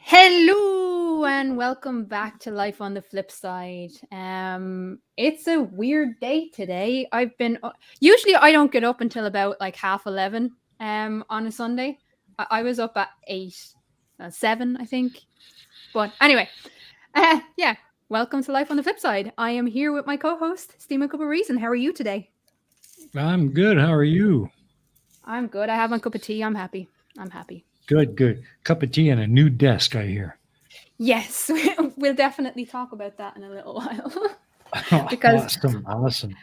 Hello and welcome back to Life on the Flipside. It's a weird day today. Usually I don't get up until about like 11:30 on a Sunday. I was up at 7 I think. But anyway, yeah, welcome to Life on the Flipside. I am here with my co-host Steamin' Cup of Reason. How are you today? I'm good. How are you? I'm good. I have my cup of tea. I'm happy. Good, good. Cup of tea and a new desk, I hear. Yes, we'll definitely talk about that in a little while. Because Awesome.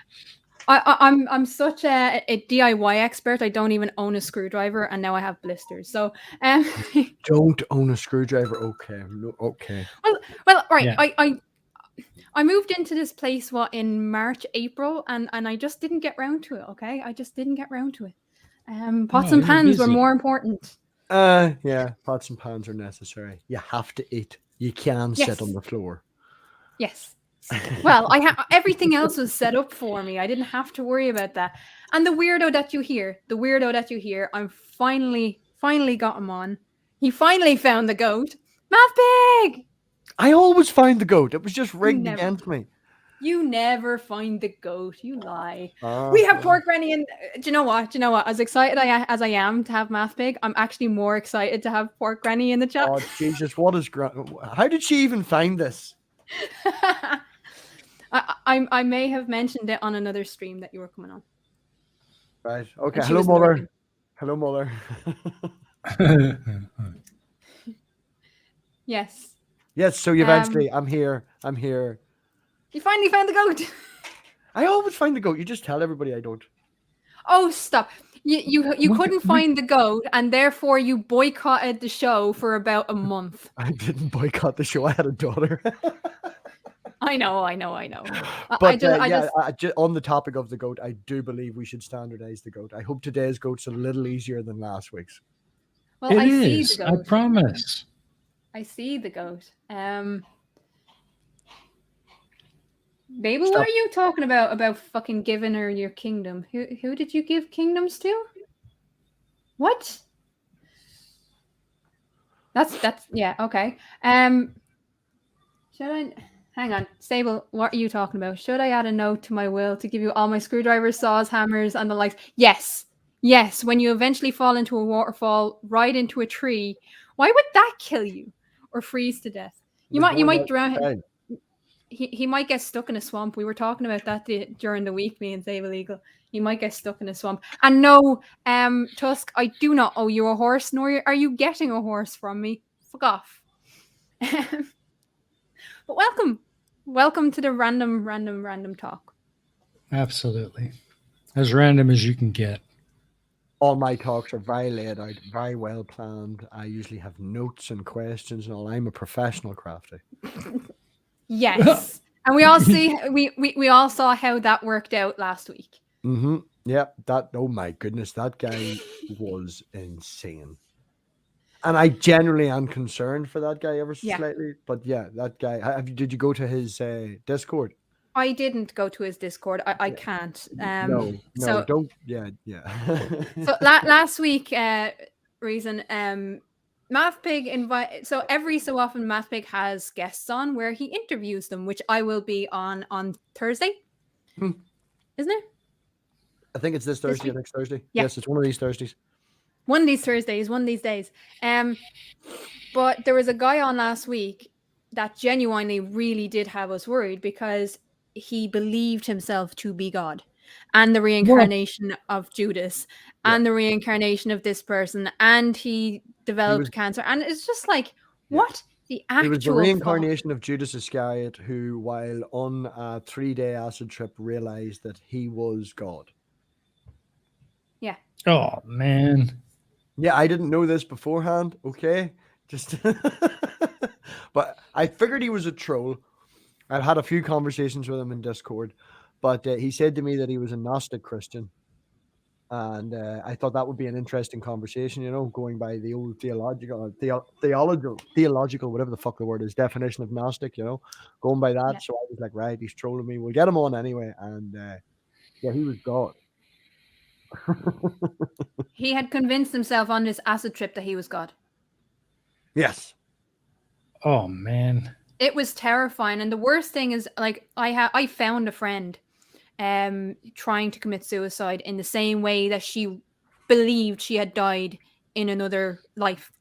I'm such a DIY expert. I don't even own a screwdriver, and now I have blisters. So, Don't own a screwdriver. Okay, no, okay. well, right. Yeah. I moved into this place in March, April, and I just didn't get round to it. Okay, I just didn't get round to it. Pots No, and you're pans were busy. more important. Yeah, pots and pans are necessary. You have to eat. You can Yes. sit on the floor. Yes. Well, everything else was set up for me. I didn't have to worry about that. And the weirdo that you hear, I'm finally got him on. He finally found the goat. MathPig! I always find the goat. It was just rigged never- against me. You never find the goat. You lie. Ah, We have well. Pork Rennie and do you know what? As excited as I am to have MathPig, I'm actually more excited to have Pork Rennie in the chat. Oh Jesus! What is How did she even find this? I may have mentioned it on another stream that you were coming on. Right. Okay. And she Hello, was mother. lurking. Hello, mother. Yes. Yes. So eventually, I'm here. You finally found the goat. I always find the goat. You just tell everybody I don't. Oh, stop. You couldn't find the goat, and therefore you boycotted the show for about a month. I didn't boycott the show. I had a daughter. I know. But on the topic of the goat, I do believe we should standardize the goat. I hope today's goat's a little easier than last week's. Well, It I see is. the I goat. promise. I see the goat. Baby, what are you talking about? About fucking giving her your kingdom? Who did you give kingdoms to? What? That's yeah, okay. Should I hang on, Sable, what are you talking about? Should I add a note to my will to give you all my screwdrivers, saws, hammers, and the likes? Yes. Yes, when you eventually fall into a waterfall, ride into a tree, why would that kill you? Or freeze to death? You might drown him. He might get stuck in a swamp. We were talking about that during the week, me and Sable Eagle. He might get stuck in a swamp. And no, Tusk, I do not owe you a horse, nor are you getting a horse from me. Fuck off. But welcome to the random talk. Absolutely. As random as you can get. All my talks are very laid out, very well planned. I usually have notes and questions and all. I'm a professional crafty. Yes. And we all see we all saw how that worked out last week. Mm-hmm. Yep. Oh my goodness, that guy was insane. And I generally am concerned for that guy ever so slightly. But yeah, that guy. Did you go to his Discord? I didn't go to his Discord. I can't. No, don't. Yeah. So last week, reason MathPig so every so often MathPig has guests on where he interviews them, which I will be on Thursday. Isn't it? I think it's this Thursday or next Thursday. Yeah. Yes, it's one of these Thursdays. One of these Thursdays, one of these days. But there was a guy on last week that genuinely really did have us worried because he believed himself to be God and the reincarnation of Judas and the reincarnation of this person, and he developed cancer. And it's just like, what the actual... He was the reincarnation of Judas Iscariot, who, while on a 3-day acid trip, realized that he was God. Yeah. Oh, man. Yeah, I didn't know this beforehand. Okay. Just But I figured he was a troll. I've had a few conversations with him in Discord, but he said to me that he was a Gnostic Christian. And I thought that would be an interesting conversation, going by the old theological, whatever the fuck the word is, definition of Gnostic, going by that. Yeah. So I was like, right, he's trolling me. We'll get him on anyway. And yeah, he was God. He had convinced himself on this acid trip that he was God. Yes. Oh man. It was terrifying. And the worst thing is, like, I found a friend trying to commit suicide in the same way that she believed she had died in another life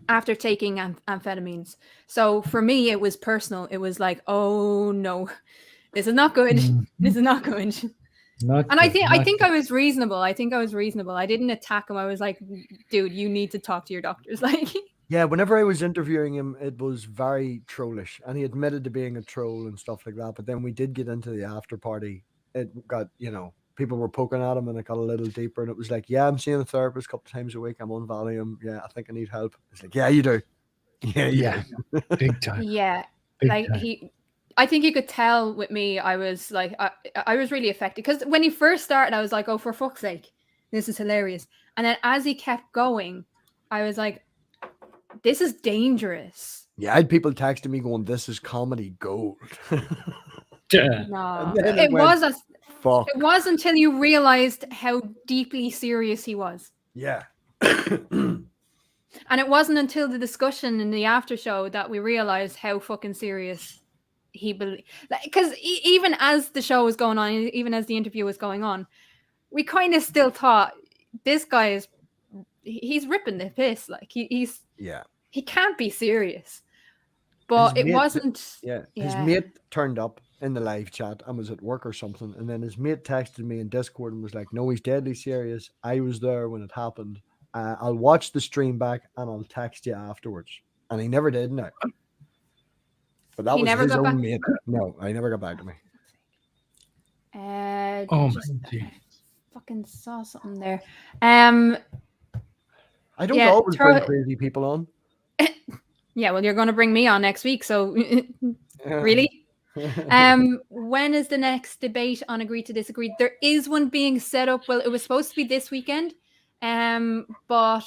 after taking amphetamines. So for me, it was personal. It was like, oh no, this is not good. This is not good. Not And I good, think not I was reasonable. I didn't attack him. I was like, dude, you need to talk to your doctors. Like, Yeah, whenever I was interviewing him, it was very trollish, and he admitted to being a troll and stuff like that. But then we did get into the after party. It got, people were poking at him, and it got a little deeper. And it was like, yeah, I'm seeing a therapist a couple of times a week. I'm on Valium. Yeah, I think I need help. It's like, yeah, you do. Yeah, you Yeah. do. Big time. yeah, Big like time. I think you could tell with me, I was like, I was really affected because when he first started, I was like, oh, for fuck's sake, this is hilarious. And then as he kept going, I was like, this is dangerous. Yeah, I had people texting me going, "This is comedy gold." Yeah. No, And then it went, fuck. it was until you realized how deeply serious he was. Yeah. And it wasn't until the discussion in the after show that we realized how fucking serious he believed. Because even as the show was going on, even as the interview was going on, we kind of still thought this guy he's ripping the piss. Like he's Yeah. he can't be serious. But His it mate- wasn't. Yeah. His mate turned up in the live chat and was at work or something. And then his mate texted me in Discord and was like, no, he's deadly serious. I was there when it happened. I'll watch the stream back and I'll text you afterwards. And he never did now. But that He was never his got own back? mate. No, I never got back to me. Oh Just, my gee. fucking saw something there. I don't Yeah, always throw bring it- crazy people on. Yeah, well, you're going to bring me on next week, so really. When is the next debate on Agree to Disagree? There is one being set up. Well, it was supposed to be this weekend, but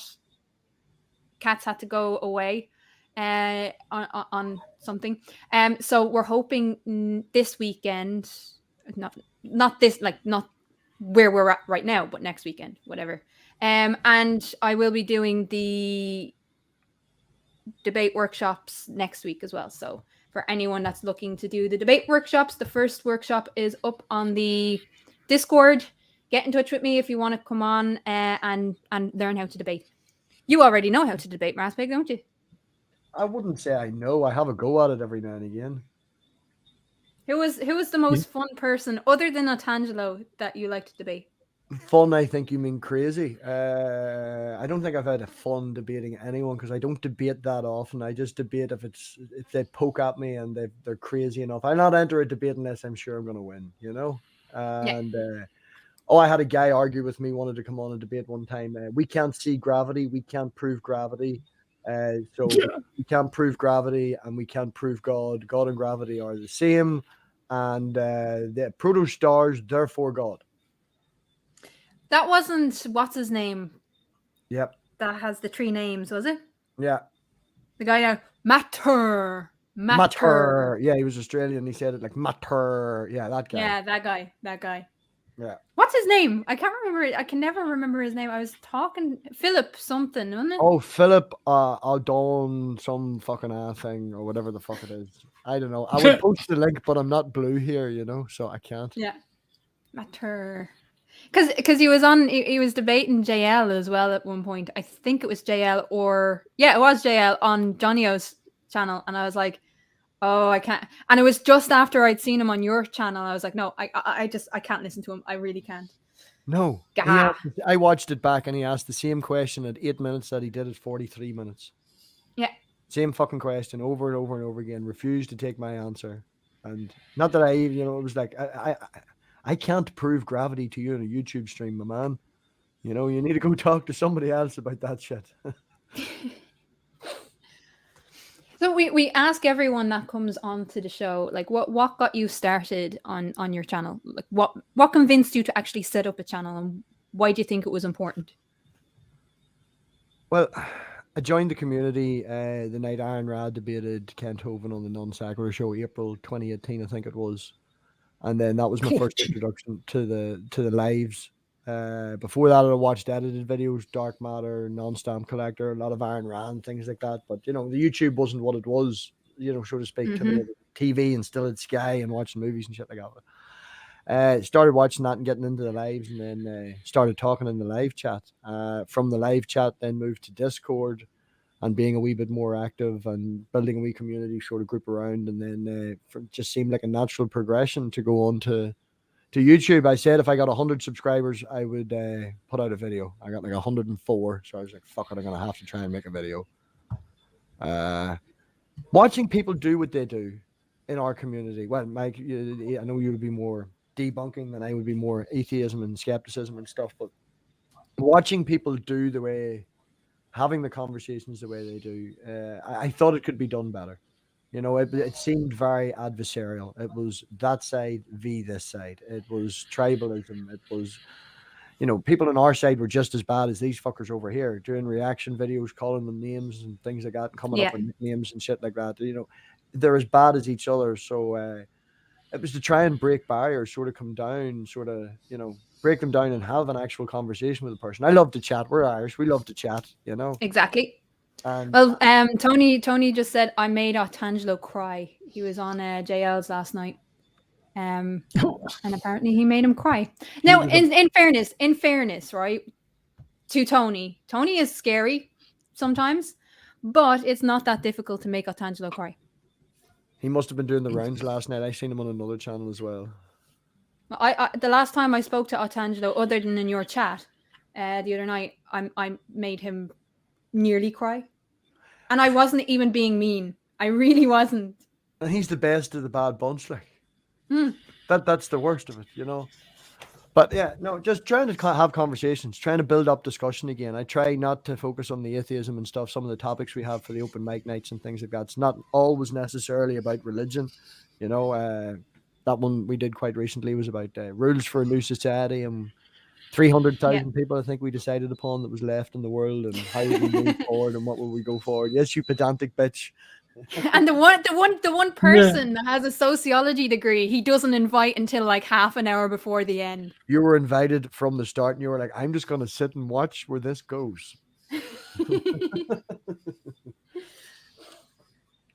Cats had to go away on something. So we're hoping this weekend, not this, like not where we're at right now, but next weekend, whatever. And I will be doing the debate workshops next week as well. So for anyone that's looking to do the debate workshops, the first workshop is up on the Discord. Get in touch with me if you want to come on and learn how to debate. You already know how to debate, MathPig, don't you? I wouldn't say I know. I have a go at it every now and again. Who was the most fun person other than Otangelo that you like to debate? Fun, I think you mean crazy. I don't think I've had a fun debating anyone because I don't debate that often. I just debate if they poke at me and they're crazy enough. I'll not enter a debate unless I'm sure I'm going to win, And I had a guy argue with me, wanted to come on a debate one time. We can't see gravity, we can't prove gravity. So we can't prove gravity and we can't prove God. God and gravity are the same, and the protostars, therefore God. That wasn't what's his name. Yep. That has the three names, was it? Yeah. The guy now, Matter. Yeah, he was Australian. He said it like matter. Yeah, that guy. Yeah, that guy. Yeah. What's his name? I can't remember it. I can never remember his name. I was talking Philip something, wasn't it? Oh, Philip Aldon, some fucking thing or whatever the fuck it is. I don't know. I would post the link, but I'm not blue here, so I can't. Yeah. Matter. Because he was debating JL as well at one point. I think it was JL it was JL on Johnny O's channel, and I was like, oh, I can't. And it was just after I'd seen him on your channel. I was like, no, I can't listen to him. I really can't. No. I watched it back and he asked the same question at 8 minutes that he did at 43 minutes. Yeah. Same fucking question over and over and over again. Refused to take my answer. And not that it was like, I can't prove gravity to you in a YouTube stream, my man. You need to go talk to somebody else about that shit. So we ask everyone that comes onto the show, like what got you started on your channel? Like what convinced you to actually set up a channel, and why do you think it was important? Well, I joined the community the night Iron Rad debated Kent Hovind on the Non Sequitur show, April 2018, I think it was. And then that was my first introduction to the lives. Before that, I watched edited videos, Dark Matter, Non-Stamp Collector, a lot of Iron Rand, things like that. But, the YouTube wasn't what it was, so to speak, to me. TV and still at Sky and watching movies and shit like that. Started watching that and getting into the lives, and then started talking in the live chat. From the live chat, then moved to Discord and being a wee bit more active and building a wee community sort of group around. And then just seemed like a natural progression to go on to YouTube. I said if I got 100 subscribers, I would put out a video. I got like 104. So I was like, fuck it, I'm going to have to try and make a video. Watching people do what they do in our community. Well, Mike, I know you would be more debunking than I would be more atheism and skepticism and stuff, but watching people do the way, having the conversations the way they do, I thought it could be done better. It seemed very adversarial. It was that side v this side. It was tribalism. It was, people on our side were just as bad as these fuckers over here, doing reaction videos, calling them names and things like that, coming up with nicknames and shit like that. They're as bad as each other. So it was to try and break barriers, sort of come down, sort of, break them down and have an actual conversation with a person. I love to chat. We're Irish. We love to chat, Exactly. And well, Tony just said I made Artangelo cry. He was on JL's last night, and apparently he made him cry. Now, in fairness, right, to Tony is scary sometimes, but it's not that difficult to make Artangelo cry. He must have been doing the rounds last night. I seen him on another channel as well. I the last time I spoke to Artangelo, other than in your chat, the other night, I made him nearly cry. And I wasn't even being mean. I really wasn't. And he's the best of the bad bunch, like. That's the worst of it, But yeah, no, just trying to have conversations, trying to build up discussion again. I try not to focus on the atheism and stuff. Some of the topics we have for the open mic nights and things like that, it's not always necessarily about religion. That one we did quite recently was about rules for a new society, and 300,000 people, I think we decided upon, that was left in the world, and how would we move forward and what will we go forward. Yes, you pedantic bitch. And the one person that has a sociology degree, he doesn't invite until like half an hour before the end. You were invited from the start, and you were like, I'm just going to sit and watch where this goes.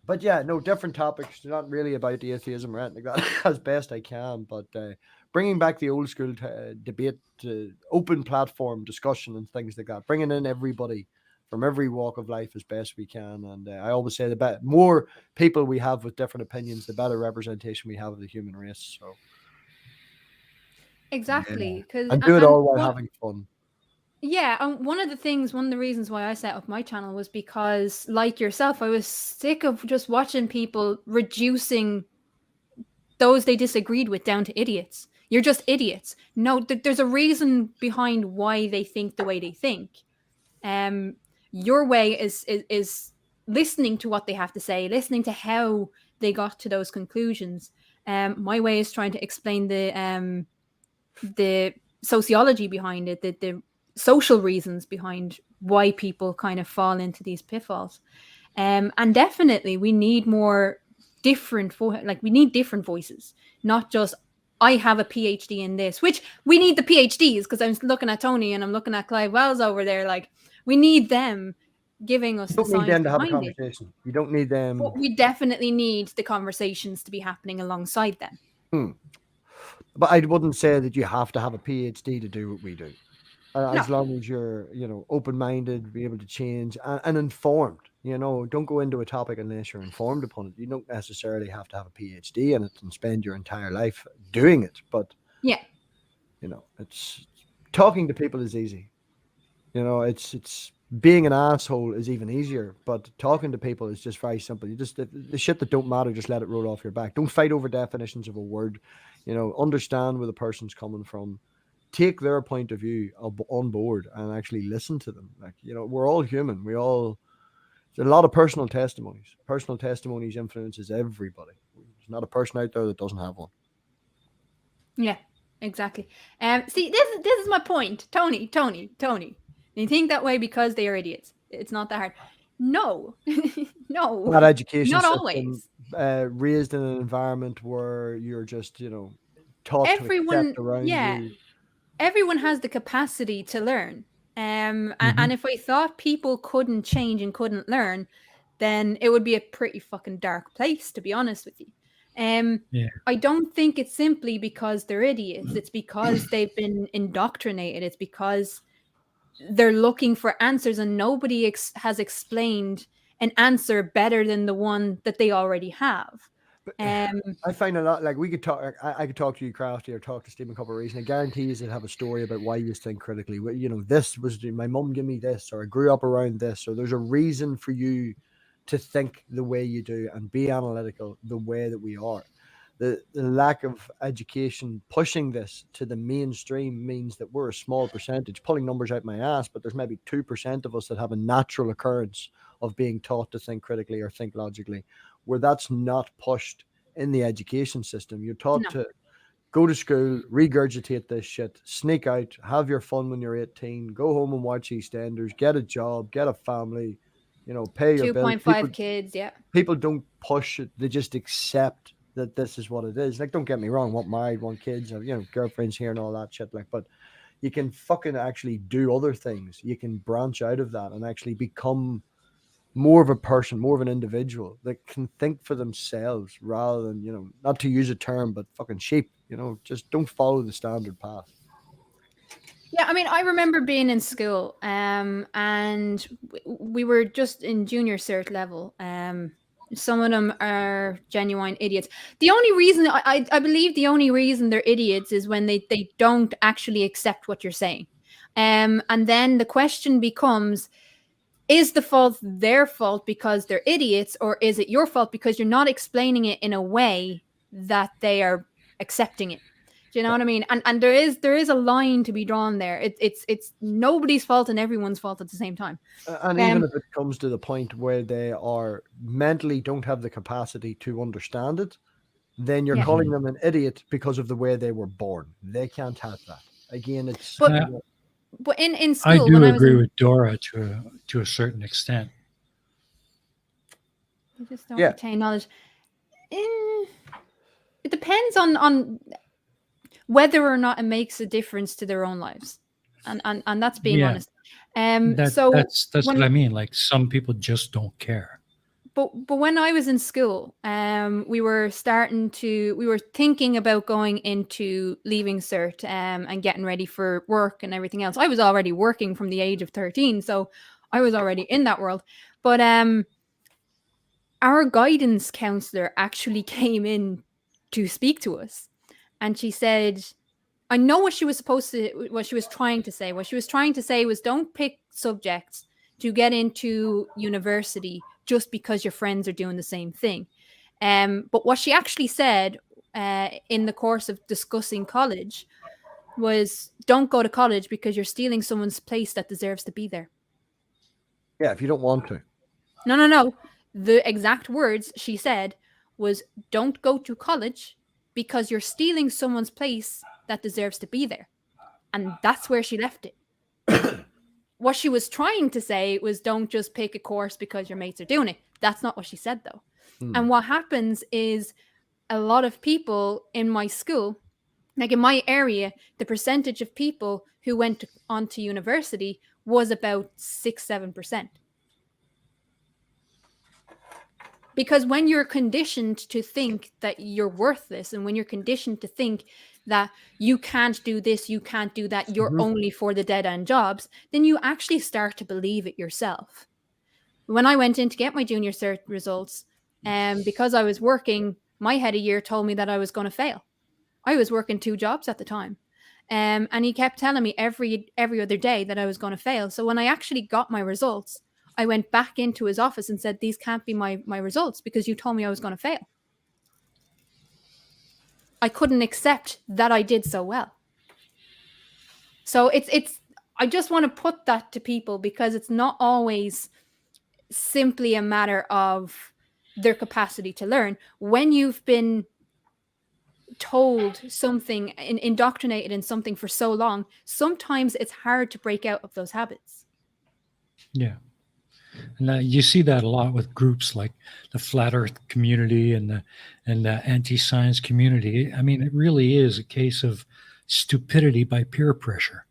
But yeah, no, different topics. Not really about the atheism or anything like that, as best I can. But bringing back the old school debate, open platform discussion and things like that, bringing in everybody from every walk of life as best we can. And I always say the more people we have with different opinions, the better representation we have of the human race. So exactly, and do it all while having fun. Yeah, one of the reasons why I set up my channel was because, like yourself, I was sick of just watching people reducing those they disagreed with down to idiots. You're just idiots. No, there's a reason behind why they think the way they think. Your way is listening to what they have to say, listening to how they got to those conclusions. My way is trying to explain the sociology behind it, the social reasons behind why people kind of fall into these pitfalls. And definitely we need more different we need different voices, not just I have a PhD in this, which we need the PhDs, because I'm looking at Tony and I'm looking at Clive Wells over there. Like, we need them giving us the science. You don't need them to have a conversation. You don't need them. But we definitely need the conversations to be happening alongside them. But I wouldn't say that you have to have a PhD to do what we do. As long as you're, open-minded, be able to change and informed, don't go into a topic unless you're informed upon it. You don't necessarily have to have a PhD in it and spend your entire life doing it. But, it's talking to people is easy. It's being an asshole is even easier, but talking to people is just very simple. You just, the shit that don't matter, just let it roll off your back. Don't fight over definitions of a word, understand where the person's coming from. Take their point of view on board and actually listen to them. Like, we're all human. We all, There's a lot of personal testimonies. Personal testimonies influences everybody. There's not a person out there that doesn't have one. Yeah, exactly. See, this is my point, Tony. They think that way because they are idiots. It's not that hard. No, no, That education not system, always. raised in an environment where you're just, taught to accept Everyone, around yeah, you. everyone has the capacity to learn. And Mhm. if I thought people couldn't change and couldn't learn, then it would be a pretty fucking dark place, to be honest with you. Yeah. I don't think it's simply because they're idiots. It's because they've been indoctrinated. It's because they're looking for answers and nobody has explained an answer better than the one that they already have. But Um, I find a lot like we could talk. I could talk to you, Crafty, or talk to Stephen Couple Reason. I guarantee you would have a story about why you think critically. This was my mum gave me this, or I grew up around this, or there's a reason for you to think the way you do and be analytical the way that we are. The lack of education pushing this to the mainstream means that we're a small percentage, pulling numbers out my ass, but there's maybe 2% of us that have a natural occurrence of being taught to think critically or think logically, where that's not pushed in the education system. You're taught no, to go to school, regurgitate this shit, sneak out, have your fun when you're 18, go home and watch EastEnders, get a job, get a family, pay your bills. 2.5 kids, yeah. People don't push it; they just accept that this is what it is. Like, don't get me wrong, want married, want kids, have, girlfriends here and all that shit. Like, but you can fucking actually do other things. You can branch out of that and actually become more of a person, more of an individual that can think for themselves rather than, not to use a term, but fucking sheep, just don't follow the standard path. Yeah, I mean, I remember being in school, and we were just in junior cert level. Some of them are genuine idiots. The only reason I believe the only reason they're idiots is when they don't actually accept what you're saying. And then the question becomes, is the fault their fault because they're idiots, or is it your fault because you're not explaining it in a way that they are accepting it? Do you know what I mean? And there is a line to be drawn there. It's nobody's fault and everyone's fault at the same time. And even if it comes to the point where they are mentally don't have the capacity to understand it, then you're Yeah. calling them an idiot because of the way they were born. They can't have that. Again, it's But Uh, but in I school when do I was agree in, with Dora to a certain extent. they just don't yeah. retain knowledge. Eh, it depends on whether or not it makes a difference to their own lives, and that's being Yeah, honest. that So that's what I when mean. Like some people just don't care. but when I was in school, we were thinking about going into leaving cert, and getting ready for work and everything else. I was already working from the age of 13, so I was already in that world. But our guidance counselor actually came in to speak to us, and she said, I know what she was trying to say. What she was trying to say was, don't pick subjects to get into university just because your friends are doing the same thing. But what she actually said, in the course of discussing college, was, don't go to college because you're stealing someone's place that deserves to be there. Yeah, if you don't want to. No. The exact words she said was, don't go to college because you're stealing someone's place that deserves to be there. And that's where she left it. What she was trying to say was, don't just pick a course because your mates are doing it. That's not what she said, though. And what happens is, a lot of people in my school, like in my area, the percentage of people who went on to university was about 6-7%. Because when you're conditioned to think that you're worthless, and when you're conditioned to think that you can't do this, you can't do that, you're only for the dead end jobs, then you actually start to believe it yourself. When I went in to get my junior cert results, because I was working, my head of year told me that I was going to fail. I was working 2 jobs at the time. And he kept telling me every other day that I was going to fail. So when I actually got my results, I went back into his office and said, these can't be my results because you told me I was going to fail. I couldn't accept that I did so well. So it's I just want to put that to people, because it's not always simply a matter of their capacity to learn. When you've been told something and indoctrinated in something for so long, sometimes it's hard to break out of those habits. Yeah. And you see that a lot with groups like the flat earth community and the anti-science community. I mean, it really is a case of stupidity by peer pressure.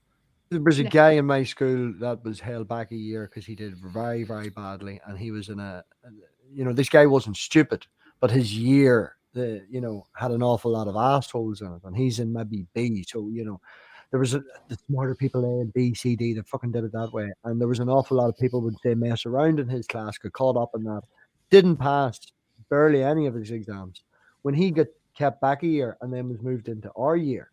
There was a Yeah. guy in my school that was held back a year because he did very, very badly, and he was in this guy wasn't stupid, but his year, had an awful lot of assholes in it, and he's in maybe B, so there was the smarter people A and B, C, D that fucking did it that way, and there was an awful lot of people would say mess around in his class, got caught up in that, didn't pass barely any of his exams. When he got kept back a year and then was moved into our year,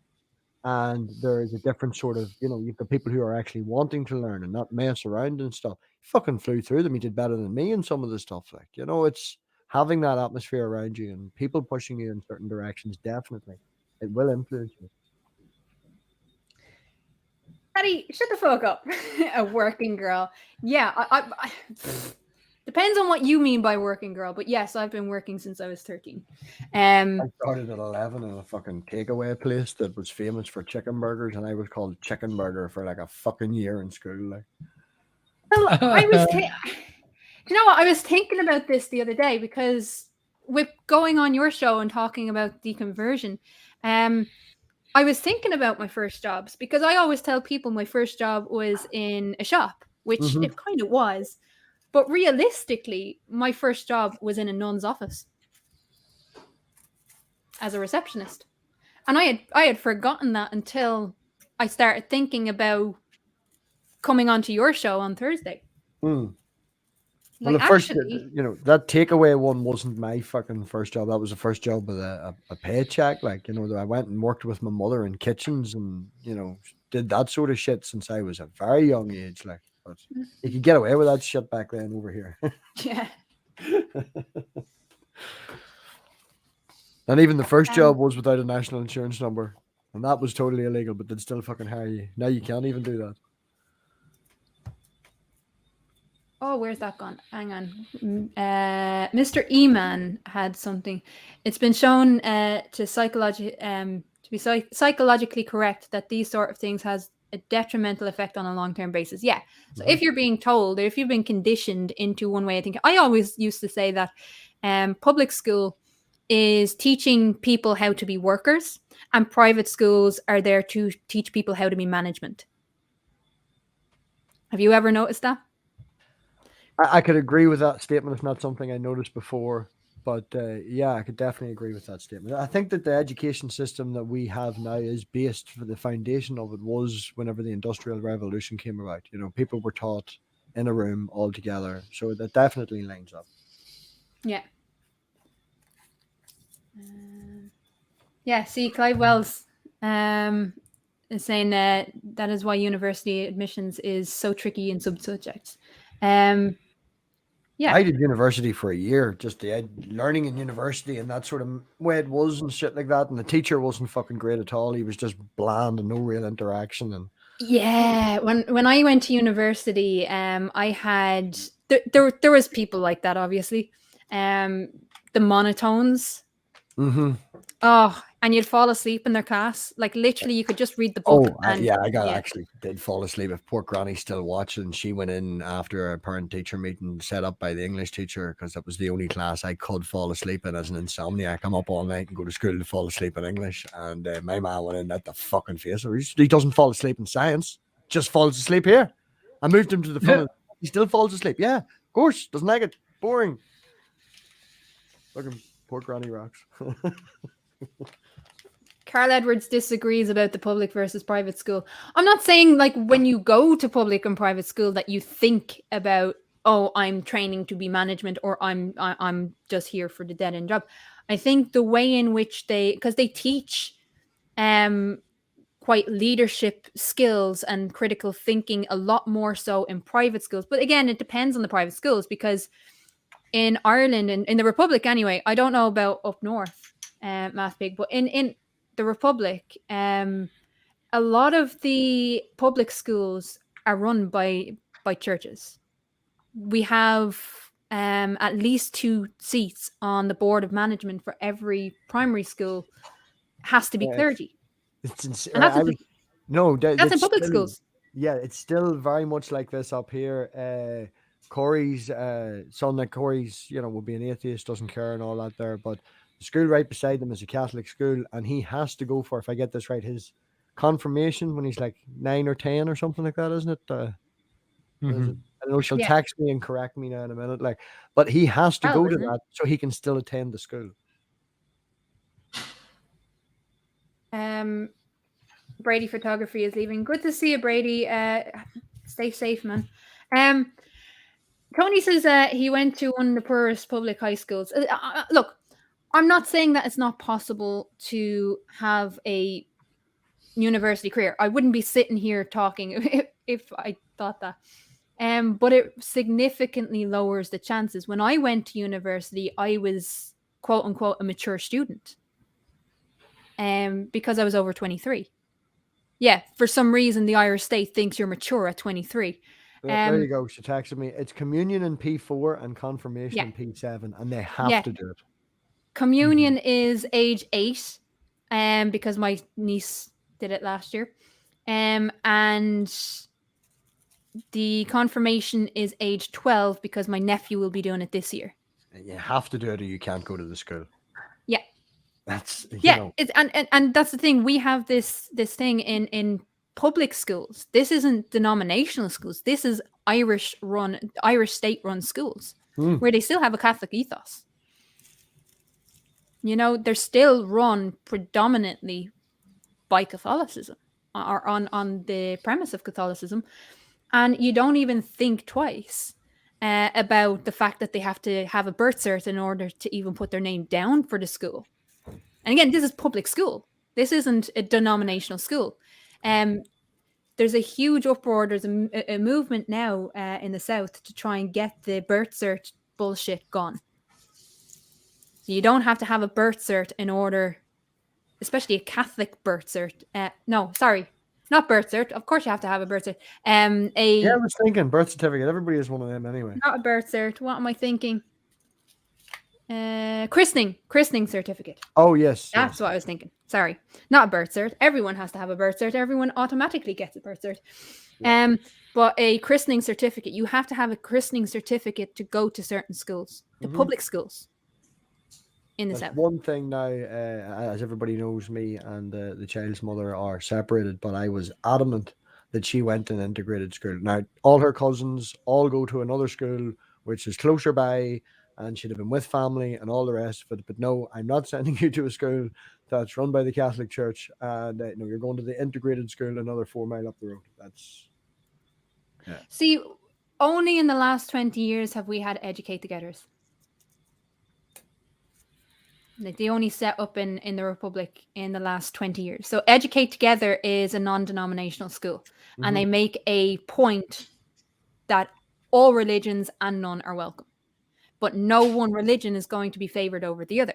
and there is a different sort of, you've got people who are actually wanting to learn and not mess around and stuff. He fucking flew through them. He did better than me in some of the stuff. Like, it's having that atmosphere around you and people pushing you in certain directions. Definitely, it will influence you. Patty, shut the fuck up. A working girl. Yeah, I depends on what you mean by working girl, but yes, I've been working since I was 13. I started at 11 in a fucking takeaway place that was famous for chicken burgers, and I was called Chicken Burger for like a fucking year in school. Like, well, I was you know what? I was thinking about this the other day because with going on your show and talking about deconversion, I was thinking about my first jobs because I always tell people my first job was in a shop, which it kind of was. But realistically, my first job was in a nun's office as a receptionist. And I had forgotten that until I started thinking about coming onto your show on Thursday. Well, the first, that takeaway one wasn't my fucking first job. That was the first job with a paycheck. Like, I went and worked with my mother in kitchens and, did that sort of shit since I was a very young age. Like, but you could get away with that shit back then over here. Yeah. And even the first job was without a national insurance number. And that was totally illegal, but they'd still fucking hire you. Now you can't even do that. Oh, where's that gone? Hang on. Mr. E-Man had something. It's been shown to be psychologically correct that these sort of things has a detrimental effect on a long-term basis. Yeah. So if you're being told, or if you've been conditioned into one way of thinking, I always used to say that public school is teaching people how to be workers, and private schools are there to teach people how to be management. Have you ever noticed that? I could agree with that statement. It's not something I noticed before, but yeah, I could definitely agree with that statement. I think that the education system that we have now is based, for the foundation of it was whenever the Industrial Revolution came about. People were taught in a room all together, so that definitely lines up. Yeah. Yeah, see, Clive Wells is saying that is why university admissions is so tricky in some subjects. Yeah. I did university for a year, just learning in university and that sort of way it was and shit like that. And the teacher wasn't fucking great at all. He was just bland and no real interaction. And yeah, when I went to university, I had there was people like that, obviously. The monotones. Oh, and you'd fall asleep in their class. Like literally, you could just read the book. Actually did fall asleep. If poor Granny's still watching, she went in after a parent-teacher meeting set up by the English teacher because that was the only class I could fall asleep in as an insomniac. I'm up all night and go to school to fall asleep in English. And my man went in at the fucking face. He doesn't fall asleep in science, just falls asleep here. I moved him to the front. He still falls asleep. Yeah, of course. Doesn't like it. Boring. Fucking poor Granny rocks. Carl Edwards disagrees about the public versus private school. I'm not saying like when you go to public and private school that you think about, oh, I'm training to be management or I'm just here for the dead end job. I think the way in which because they teach quite leadership skills and critical thinking a lot more so in private schools. But again, it depends on the private schools because in Ireland and in the Republic anyway, I don't know about up north, MathPig, but in the Republic, a lot of the public schools are run by churches. we have at least 2 seats on the board of management for every primary school has to be clergy. It's insane. And that's, that's in public still, schools. yeah, it's still very much like this up here. Corey's son, that Corey's, would be an atheist, doesn't care and all that there, but the school right beside them is a Catholic school, and he has to go for, if I get this right, his confirmation when he's like 9 or 10 or something like that, isn't it? Is it? I don't know. She'll text me and correct me now in a minute. But he has to go to that so he can still attend the school. Brady Photography is leaving. Good to see you, Brady. Stay safe, man. Tony says he went to one of the poorest public high schools. Look, I'm not saying that it's not possible to have a university career. I wouldn't be sitting here talking if I thought that. But it significantly lowers the chances. When I went to university, I was, quote unquote, a mature student. Because I was over 23. Yeah, for some reason, the Irish state thinks you're mature at 23. There you go. She texted me. It's communion in P4 and confirmation in P7, and they have to do it. Communion is age 8, because my niece did it last year. And the confirmation is age 12 because my nephew will be doing it this year. And you have to do it or you can't go to the school. Yeah. That's it's and that's the thing. We have this thing in public schools. This isn't denominational schools. This is Irish state run schools where they still have a Catholic ethos. They're still run predominantly by Catholicism or on the premise of Catholicism, and you don't even think twice about the fact that they have to have a birth cert in order to even put their name down for the school. And again, this is public school. This isn't a denominational school. There's a huge uproar. There's a movement now in the South to try and get the birth cert bullshit gone. So you don't have to have a birth cert in order, especially a Catholic birth cert. No, sorry, not birth cert. Of course you have to have a birth cert. I was thinking birth certificate. Everybody has one of them anyway. Not a birth cert. What am I thinking? Christening certificate. Oh yes, that's what I was thinking. Sorry, not a birth cert. Everyone has to have a birth cert. Everyone automatically gets a birth cert. But a christening certificate, you have to have a christening certificate to go to certain schools, the public schools in the South. One thing now, as everybody knows, me and the child's mother are separated, but I was adamant that she went to an integrated school. Now all her cousins all go to another school which is closer by, and she'd have been with family and all the rest of it. But no, I'm not sending you to a school that's run by the Catholic Church. And no, you're going to the integrated school another 4 miles up the road. See, only in the last 20 years have we had Educate Togethers. Like they only set up in the Republic in the last 20 years. So Educate Together is a non-denominational school. And they make a point that all religions and none are welcome. But no one religion is going to be favored over the other.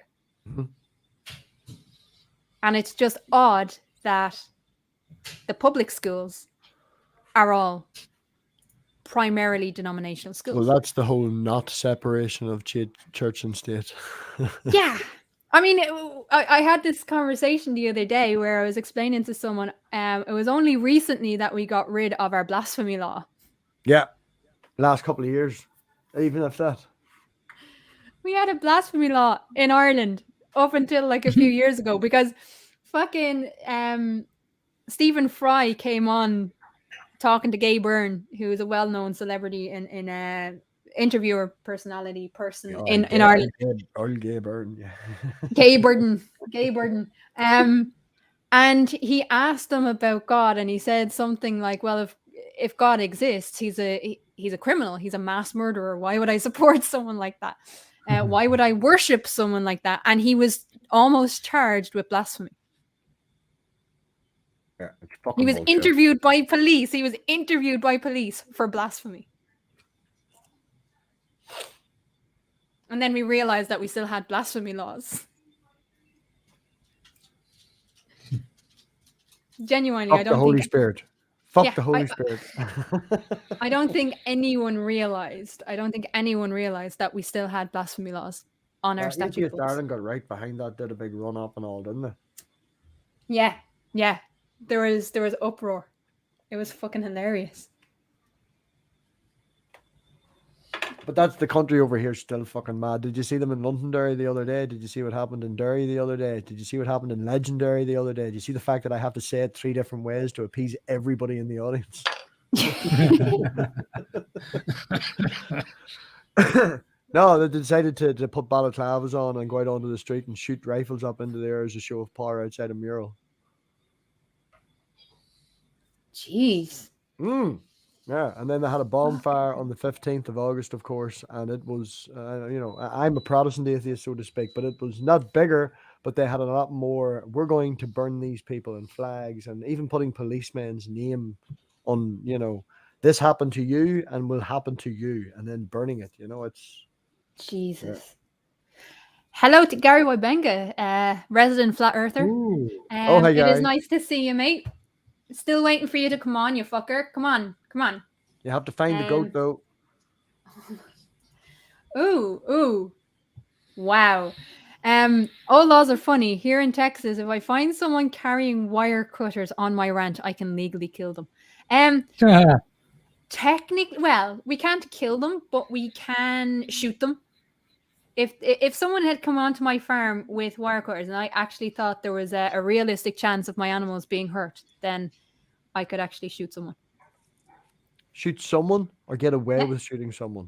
And it's just odd that the public schools are all primarily denominational schools. Well, that's the whole not separation of church and state. Yeah. I mean, I had this conversation the other day where I was explaining to someone, it was only recently that we got rid of our blasphemy law. Yeah. Last couple of years, even if that. We had a blasphemy law in Ireland up until like a few years ago because fucking Stephen Fry came on talking to Gay Byrne, who is a well-known celebrity in interviewer personality in Ireland. Gay Byrne, yeah. Gay Byrne. And he asked them about God, and he said something like, well, if God exists, he's a criminal, he's a mass murderer. Why would I support someone like that? Why would I worship someone like that? And he was almost charged with blasphemy. Yeah, he was interviewed by police. He was interviewed by police for blasphemy. And then we realized that we still had blasphemy laws. Genuinely, I don't think the Holy Spirit. Fuck Yeah, the Holy Spirit. I don't think anyone realized. I don't think anyone realized that we still had blasphemy laws on our statute Atheist books. Ireland got right behind that, did a big run up and all, didn't they? Yeah, yeah. There was uproar. It was fucking hilarious. But that's the country over here still fucking mad. Did you see them in Londonderry the other day? Did you see what happened in Derry the other day? Did you see what happened in Legendary the other day? Did you see the fact that I have to say it 3 different ways to appease everybody in the audience? No, they decided to put balaclavas on and go out onto the street and shoot rifles up into the air as a show of power outside a mural. Jeez. Yeah, and then they had a bonfire on the 15th of August, of course, and it was, I'm a Protestant atheist, so to speak, but it was not bigger, but they had a lot more. We're going to burn these people and flags, and even putting policemen's name on, this happened to you and will happen to you, and then burning it. It's Jesus. Hello to Gary Wybenga, resident flat earther. Ooh. Oh, hi, It Gary. is nice to see you, mate. Still waiting for you to come on, you fucker. Come on. You have to find the goat, though. Ooh. Wow. All laws are funny. Here in Texas, if I find someone carrying wire cutters on my ranch, I can legally kill them. Technically, well, we can't kill them, but we can shoot them. If someone had come onto my farm with wire cutters and I actually thought there was a realistic chance of my animals being hurt, then I could actually shoot someone. Shoot someone or get away Yeah. with shooting someone?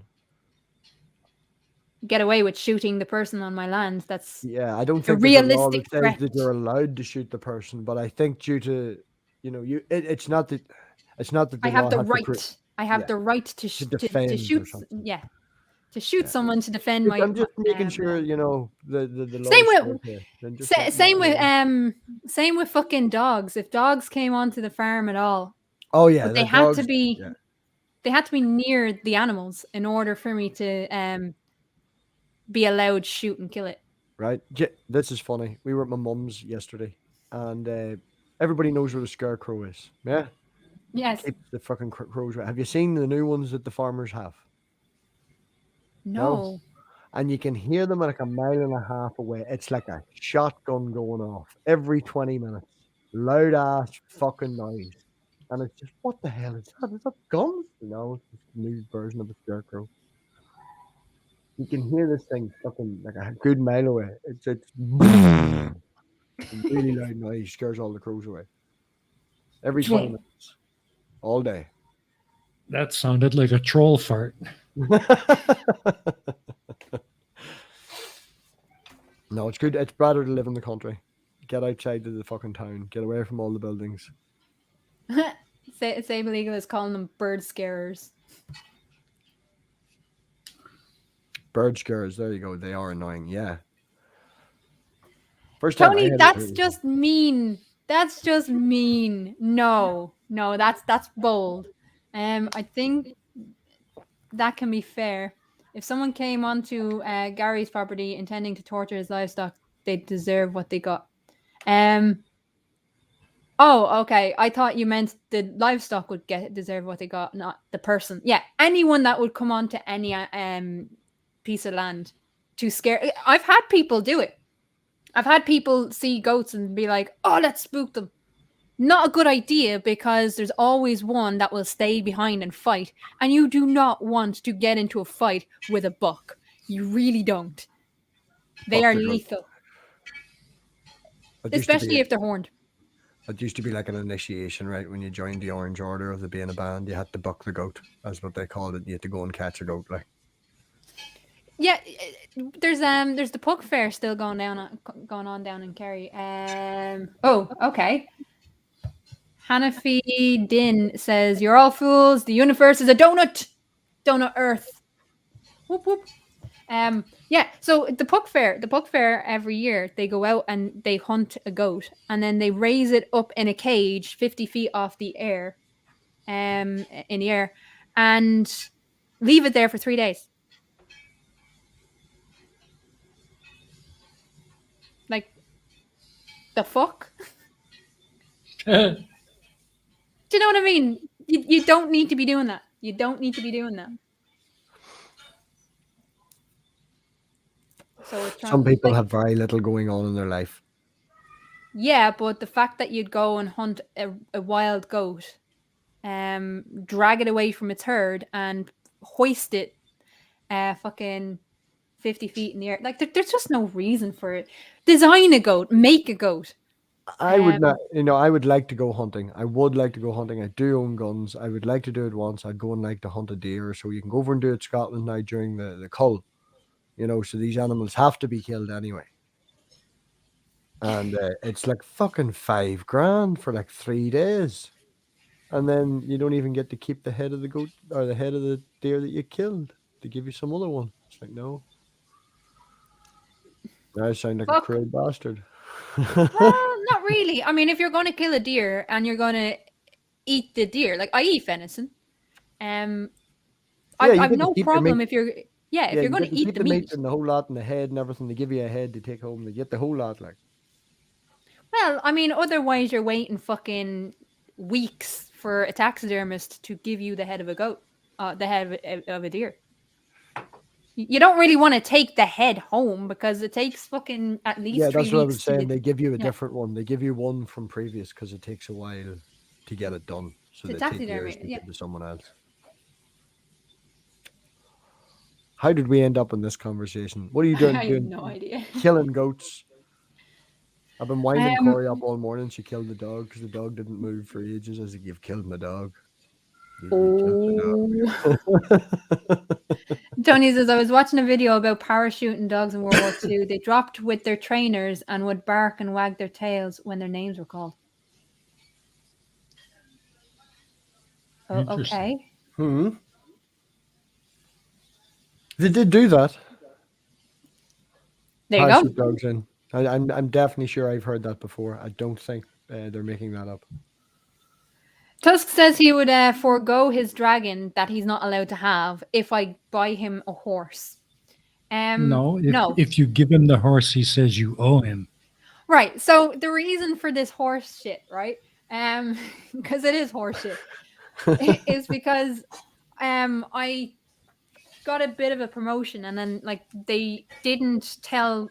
Get away with shooting the person on my land. That's Yeah, I don't a think there's a law realistic that says threat. that you're allowed to shoot the person, but I think due to, it's not that the I have law the has to right. I have the right to defend or shoot. something. Yeah, to shoot someone to defend Look, my. I'm just making my sure land. the law. Same with fucking dogs. If dogs came onto the farm at all, Oh yeah, but they the had dogs. to be. Yeah. They had to be near the animals in order for me to be allowed to shoot and kill it. Right. This is funny. We were at my mum's yesterday, and everybody knows where the scarecrow is. Yeah. Yes. Keeps the fucking crows. Have you seen the new ones that the farmers have? No. And you can hear them like a mile and a half away. It's like a shotgun going off every 20 minutes. Loud ass fucking noise. And it's just, what the hell is that? Is that guns? No, it's just a new version of a scarecrow. You can hear this thing fucking like a good mile away. It's really loud noise, scares all the crows away. Every 20 minutes. All day. That sounded like a troll fart. No, it's good. It's better to live in the country. Get outside of the fucking town. Get away from all the buildings. Sable Eagle is calling them bird scarers. Bird scarers. There you go. They are annoying. Yeah. First Tony, that's just mean. That's just mean. No, that's bold. I think that can be fair. If someone came onto Gary's property intending to torture his livestock, they deserve what they got. Oh, okay. I thought you meant the livestock would deserve what they got, not the person. Yeah, anyone that would come onto any piece of land to scare. I've had people do it. I've had people see goats and be like, "Oh, let's spook them." Not a good idea, because there's always one that will stay behind and fight, and you do not want to get into a fight with a buck. You really don't. They are lethal, especially if they're horned. It used to be like an initiation, right? When you joined the Orange Order of being a band, you had to buck the goat. That's what they called it. You had to go and catch a goat, like. Yeah, there's the Puck Fair still going on down in Kerry. Oh, okay. Hanafi Din says, "You're all fools. The universe is a donut Earth." Whoop whoop. Yeah. So the Puck Fair every year they go out and they hunt a goat, and then they raise it up in a cage 50 feet off the air, in the air, and leave it there for 3 days. Like, the fuck? Do you know what I mean? You don't need to be doing that. You don't need to be doing that. So it's Some people like, have very little going on in their life. yeah, but the fact that you'd go and hunt a wild goat, drag it away from its herd and hoist it fucking 50 feet in the air. Like there's just no reason for it. Design a goat, make a goat. I would not, I would like to go hunting. I would like to go hunting. I do own guns. I would like to do it once. I'd go and like to hunt a deer. So you can go over and do it in Scotland now during the cull. So these animals have to be killed anyway. And it's like fucking $5,000 for like 3 days. And then you don't even get to keep the head of the goat or the head of the deer that you killed. They give you some other one. It's like, no. I sound like a cruel bastard. Well, not really. I mean, if you're going to kill a deer and you're going to eat the deer, like I eat venison, I've no problem if you're if you're going to eat the meat and the whole lot and the head and everything. They give you a head to take home. They get the whole lot, like. Well, I mean, otherwise you're waiting fucking weeks for a taxidermist to give you the head of a goat, the head of a deer. You don't really want to take the head home because it takes fucking at least 3 weeks. Yeah, that's what I was saying. They give you a different one. They give you one from previous because it takes a while to get it done. So they take yours and give it to someone else. How did we end up in this conversation? What are you doing? I have no idea. Killing goats. I've been winding Corey up all morning. She killed the dog because the dog didn't move for ages. I was like, you've killed my dog. Tony says, I was watching a video about parachuting dogs in World War II. They dropped with their trainers and would bark and wag their tails when their names were called. Oh, okay. They did do that. There you go. Dogs in. I'm definitely sure I've heard that before. I don't think they're making that up. Tusk says he would forego his dragon that he's not allowed to have if I buy him a horse. No. If you give him the horse, he says you owe him. Right. So the reason for this horse shit, right? Because it is horse shit, is because I got a bit of a promotion and then like they didn't tell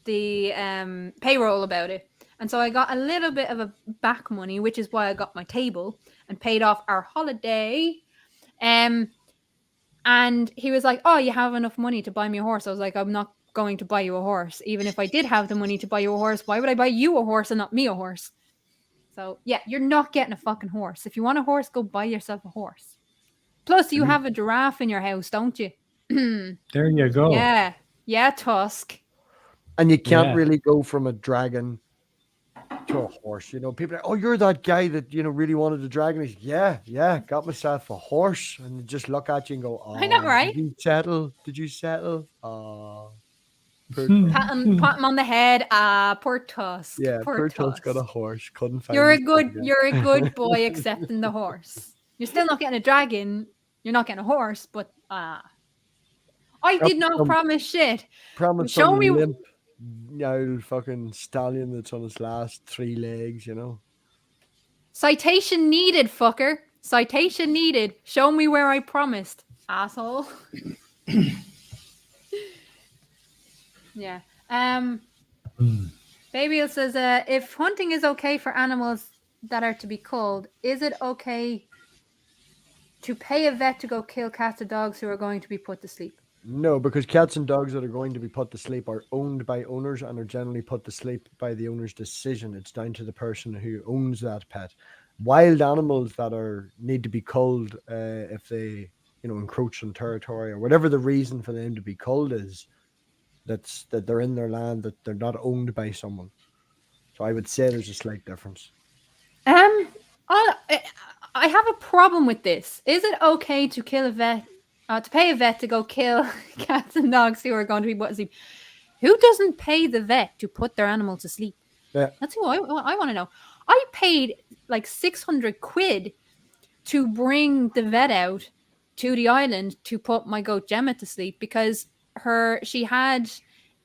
the payroll about it. And so I got a little bit of a back money, which is why I got my table and paid off our holiday. And he was like, oh, you have enough money to buy me a horse. I was like, I'm not going to buy you a horse. Even if I did have the money to buy you a horse, why would I buy you a horse and not me a horse? So yeah, you're not getting a fucking horse. If you want a horse, go buy yourself a horse. Plus, you have a giraffe in your house, don't you? There you go. Yeah. Yeah, Tusk. And you can't really go from a dragon to a horse. People are like, oh, you're that guy that, really wanted a dragon. He's yeah, got myself a horse. And they just look at you and go, oh, I know, right? Did you settle? Pat him on the head. Poor Tusk. Yeah, poor Tusk got a horse. Couldn't find You're a good boy accepting the horse. You're still not getting a dragon. You're not getting a horse, but I did not promise shit. Show me limp, fucking stallion that's on its last 3 legs, Citation needed, fucker. Citation needed. Show me where I promised, asshole. Yeah. Baby says, if hunting is okay for animals that are to be culled, is it okay to pay a vet to go kill cats or dogs who are going to be put to sleep? No, because cats and dogs that are going to be put to sleep are owned by owners and are generally put to sleep by the owner's decision. It's down to the person who owns that pet. Wild animals that need to be culled if they, encroach on territory or whatever the reason for them to be culled is, that they're in their land, that they're not owned by someone. So I would say there's a slight difference. I have a problem with this. Is it okay to kill a vet? To pay a vet to go kill cats and dogs who are going to be put to sleep? Who doesn't pay the vet to put their animal to sleep? Yeah. That's who I want to know. I paid like 600 quid to bring the vet out to the island to put my goat Gemma to sleep because she had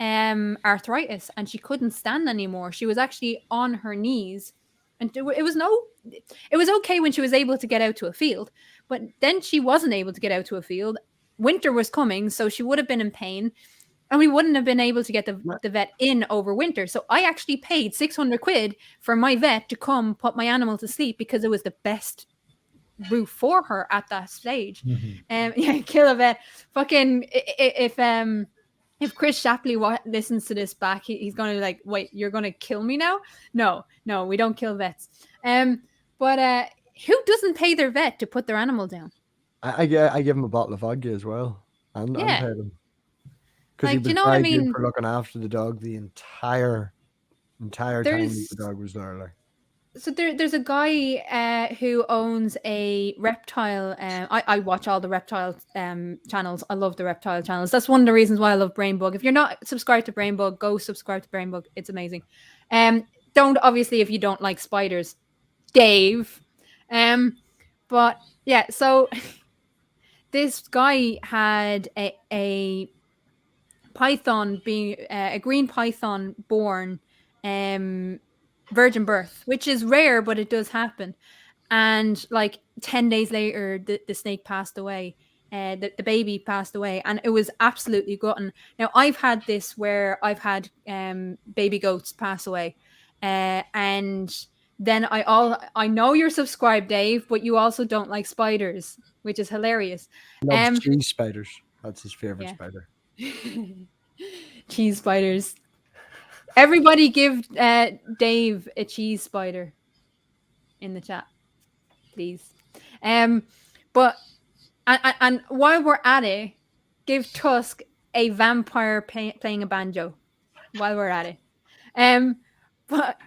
arthritis and she couldn't stand anymore. She was actually on her knees And it was okay when she was able to get out to a field, but then she wasn't able to get out to a field. Winter was coming, so she would have been in pain, and we wouldn't have been able to get the vet in over winter. So I actually paid 600 quid for my vet to come put my animal to sleep because it was the best route for her at that stage. Yeah, kill a vet. Fucking if Chris Shapley listens to this back, he's going to be like, wait, you're going to kill me now? No, we don't kill vets. But who doesn't pay their vet to put their animal down? I give him a bottle of vodka as well. And Yeah. paid him. Because Like, he was do you know what I very good mean? for looking after the dog the entire time the dog was there. Like. So there's a guy who owns a reptile. I watch all the reptile channels. I love the reptile channels. That's one of the reasons why I love Brainbug. If you're not subscribed to Brainbug, go subscribe to Brainbug. It's amazing. Don't, obviously, if you don't like spiders, Dave. But yeah, so this guy had a python, being a green python born virgin birth, which is rare, but it does happen. And like 10 days later, the snake passed away. The baby passed away, and it was absolutely gutting. Now, I've had this where I've had baby goats pass away, and then I know you're subscribed, Dave, but you also don't like spiders, which is hilarious. Loves cheese spiders. That's his favorite spider. Cheese spiders. Everybody give Dave a cheese spider in the chat, please. But and while we're at it, give Tusk a vampire playing a banjo while we're at it. But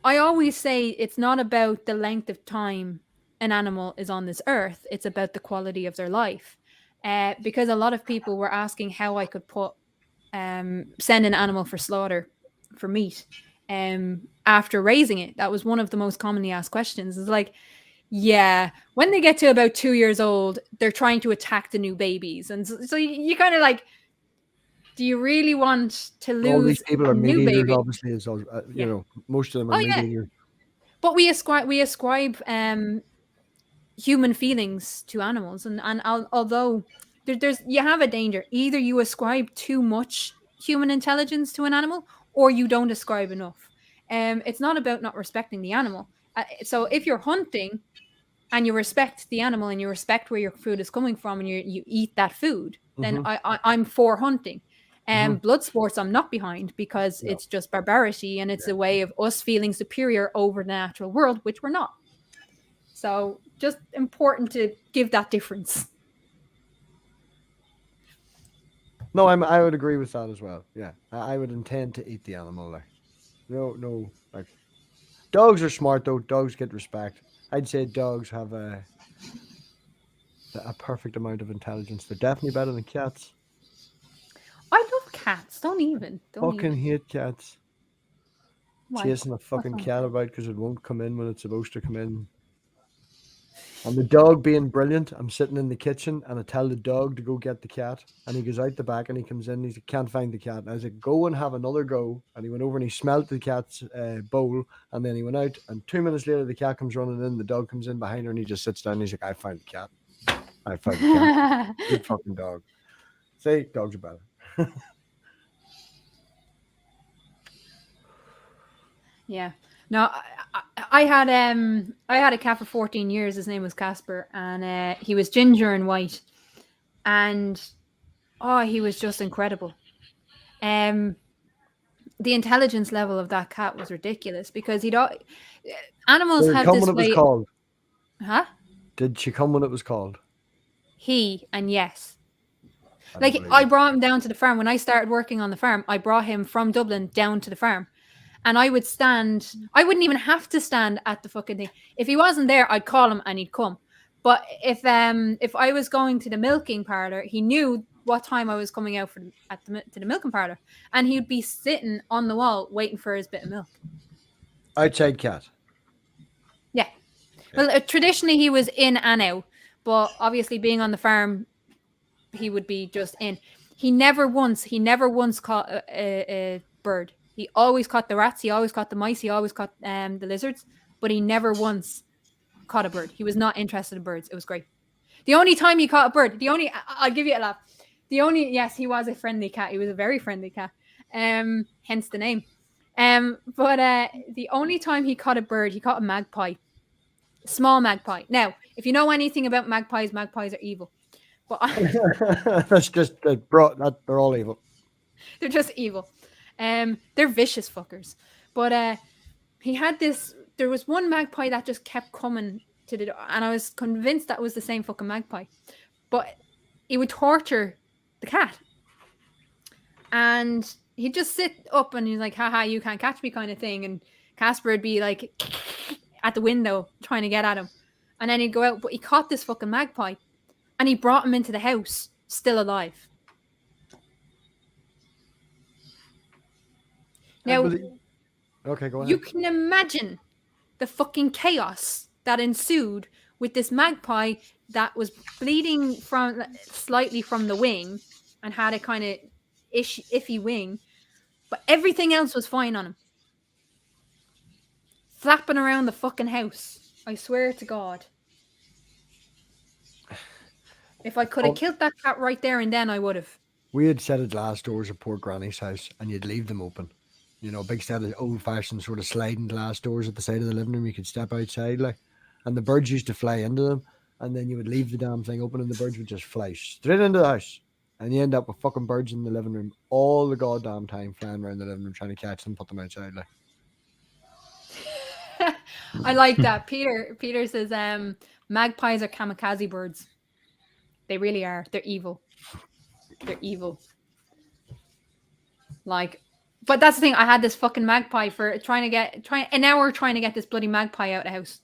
I always say it's not about the length of time an animal is on this earth. It's about the quality of their life. Because a lot of people were asking how I could send an animal for slaughter for meat after raising it. That was one of the most commonly asked questions. It's like, yeah, when they get to about 2 years old, they're trying to attack the new babies. And so you kind of like, do you really want to lose all these people are meat new eaters, baby? obviously, you know, most of them are meat eaters. But we ascribe human feelings to animals, and although there's you have a danger. Either you ascribe too much human intelligence to an animal, or you don't ascribe enough. It's not about not respecting the animal. So if you're hunting and you respect the animal and you respect where your food is coming from and you eat that food, then I'm for hunting. Blood sports I'm not behind, because it's just barbarity, and it's a way of us feeling superior over the natural world, which we're not. So just important to give that difference. No, I would agree with that as well. Yeah, I would intend to eat the animal. Like, no, like, dogs are smart though. Dogs get respect. I'd say dogs have a perfect amount of intelligence. They're definitely better than cats. I love cats. Don't even. Hate cats. Why? Chasing a fucking cat about because it won't come in when it's supposed to come in. And the dog being brilliant, I'm sitting in the kitchen and I tell the dog to go get the cat, and he goes out the back and he comes in and he can't find the cat. And I said, go and have another go. And he went over and he smelt the cat's bowl, and then he went out, and 2 minutes later the cat comes running in, the dog comes in behind her, and he just sits down and he's like, I found the cat. Good fucking dog. See, dogs are better. Yeah. No, I had a cat for 14 years. His name was Casper, and he was ginger and white, and he was just incredible. The intelligence level of that cat was ridiculous, because animals have this when way. It was called? Huh? Did she come when it was called? Yes. Like, I brought him down to the farm when I started working on the farm. I brought him from Dublin down to the farm. And I wouldn't even have to stand at the fucking thing. If he wasn't there, I'd call him and he'd come. But if I was going to the milking parlor, he knew what time I was coming out to the milking parlor, and he'd be sitting on the wall waiting for his bit of milk. Outside cat. Yeah. Well, traditionally he was in and out, but obviously being on the farm, he would be just in. He never once caught a bird. He always caught the rats. He always caught the mice. He always caught the lizards. But he never once caught a bird. He was not interested in birds. It was great. The only time he caught a bird, I'll give you a laugh. Yes, he was a friendly cat. He was a very friendly cat. Hence the name. But the only time he caught a bird, he caught a magpie. Small magpie. Now, if you know anything about magpies are evil. But That's just they're all evil. They're just evil. They're vicious fuckers. But he had this. There was one magpie that just kept coming to the door, and I was convinced that was the same fucking magpie. But he would torture the cat, and he'd just sit up and he's like, "Haha, you can't catch me," kind of thing. And Casper would be like at the window trying to get at him, and then he'd go out. But he caught this fucking magpie, and he brought him into the house, still alive. Now, okay, go ahead. You can imagine the fucking chaos that ensued with this magpie that was bleeding slightly from the wing and had a kind of iffy wing, but everything else was fine on him. Flapping around the fucking house. I swear to God. If I could have killed that cat right there and then, I would have. We had set glass doors at poor Granny's house, and you'd leave them open. You know, a big set of old-fashioned sort of sliding glass doors at the side of the living room. You could step outside, like, and the birds used to fly into them. And then you would leave the damn thing open, and the birds would just fly straight into the house. And you end up with fucking birds in the living room all the goddamn time, flying around the living room trying to catch them, put them outside, like. I like that. Peter says, magpies are kamikaze birds. They really are. They're evil. They're evil. Like, but that's the thing. I had this fucking magpie for an hour trying to get this bloody magpie out of the house.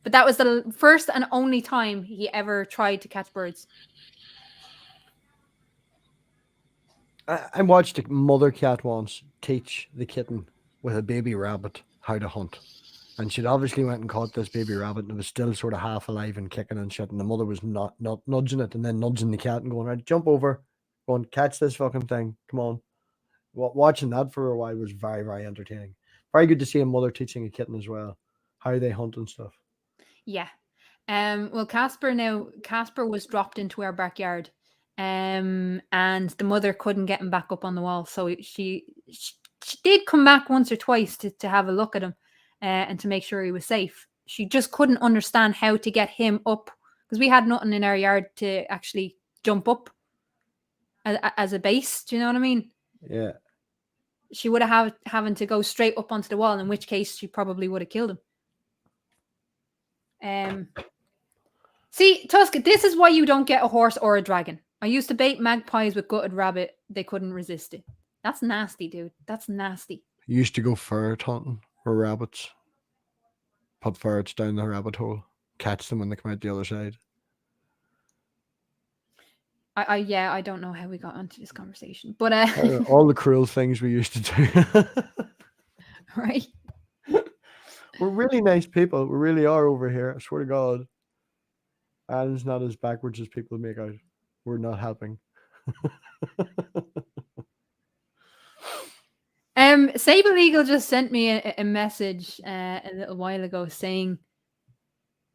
But that was the first and only time he ever tried to catch birds. I watched a mother cat once teach the kitten with a baby rabbit how to hunt. And she'd obviously went and caught this baby rabbit, and it was still sort of half alive and kicking and shit. And the mother was not nudging it, and then nudging the cat and going, right, jump over, go and catch this fucking thing. Come on. Watching that for a while was very, very entertaining. Very good to see a mother teaching a kitten as well how they hunt and stuff. Yeah. Well, Casper was dropped into our backyard. And the mother couldn't get him back up on the wall. So she did come back once or twice to have a look at him and to make sure he was safe. She just couldn't understand how to get him up because we had nothing in our yard to actually jump up as a base. Do you know what I mean? Yeah. She would have having to go straight up onto the wall, in which case she probably would have killed him. See, Tusk, this is why you don't get a horse or a dragon. I used to bait magpies with gutted rabbit. They couldn't resist it. That's nasty, dude. That's nasty. You used to go ferret hunting for rabbits. Put ferrets down the rabbit hole. Catch them when they come out the other side. I don't know how we got onto this conversation. But all the cruel things we used to do. Right. We're really nice people. We really are over here. I swear to God. Alan's not as backwards as people make out. We're not helping. Sable Eagle just sent me a message a little while ago saying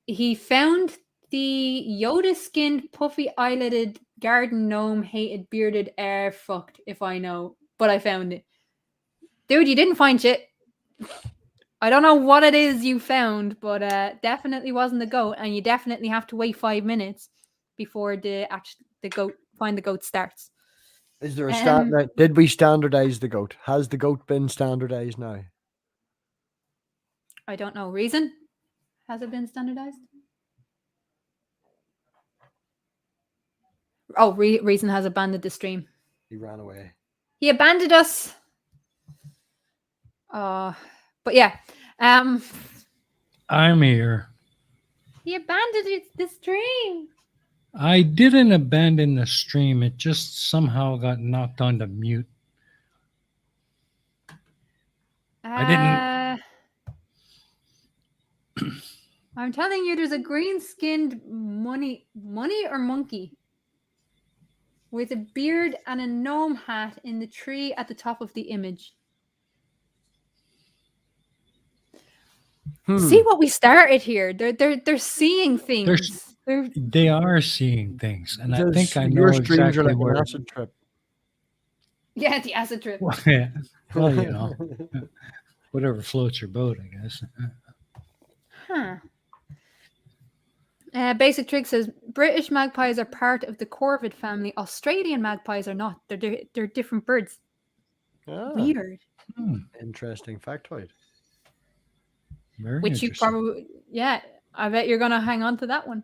he found the Yoda-skinned, puffy-eyelidded garden gnome hated bearded air fucked if I know, but I found it. Dude, you didn't find shit. I don't know what it is you found, but definitely wasn't the goat, and you definitely have to wait 5 minutes before the goat starts. Is there a standard? Did we standardize the goat? Has the goat been standardized now? I don't know. Reason? Has it been standardized? Oh, Reason has abandoned the stream. He ran away. He abandoned us. But yeah. I'm here. He abandoned the stream. I didn't abandon the stream. It just somehow got knocked onto mute. I didn't. I'm telling you, there's a green-skinned money or monkey with a beard and a gnome hat in the tree at the top of the image. See what we started here. They're seeing things. They are seeing things, and I think I your know streams are exactly like where. an acid trip. Yeah, the acid trip. Well, you know, whatever floats your boat, I guess. Huh. Basic Trick says British magpies are part of the corvid family. Australian magpies are not. They're different birds. Weird. Interesting factoid. Very Which you interesting. probably, yeah, I bet you're gonna hang on to that one.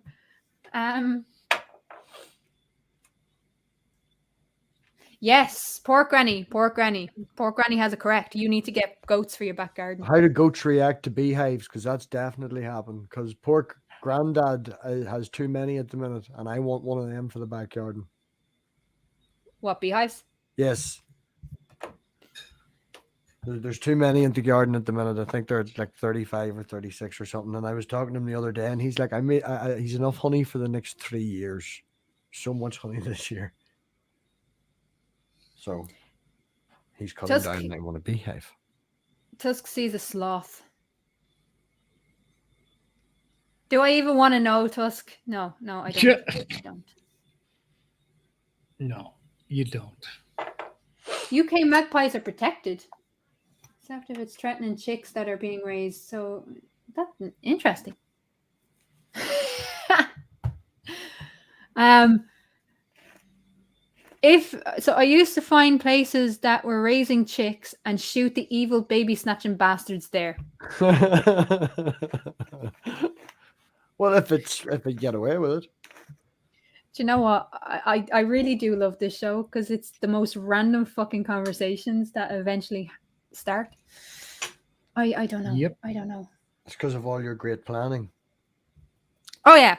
Yes, pork granny has it correct. You need to get goats for your back garden. How do goats react to beehives? Because that's definitely happened. Because pork granddad has too many at the minute, and I want one of them for the backyard. What, beehives? Yes. There's too many in the garden at the minute. I think they're like 35 or 36 or something. And I was talking to him the other day, and he's like, he's enough honey for the next 3 years. So much honey this year. So he's cutting down and I want a beehive. Tusk sees a sloth. Do I even want to know, Tusk? No, I don't. I don't. No, you don't. UK magpies are protected. Except if it's threatening chicks that are being raised. So that's interesting. I used to find places that were raising chicks and shoot the evil baby snatching bastards there. Well, if it get away with it. Do you know what? I really do love this show because it's the most random fucking conversations that eventually start. I don't know. Yep. I don't know. It's because of all your great planning. Oh yeah,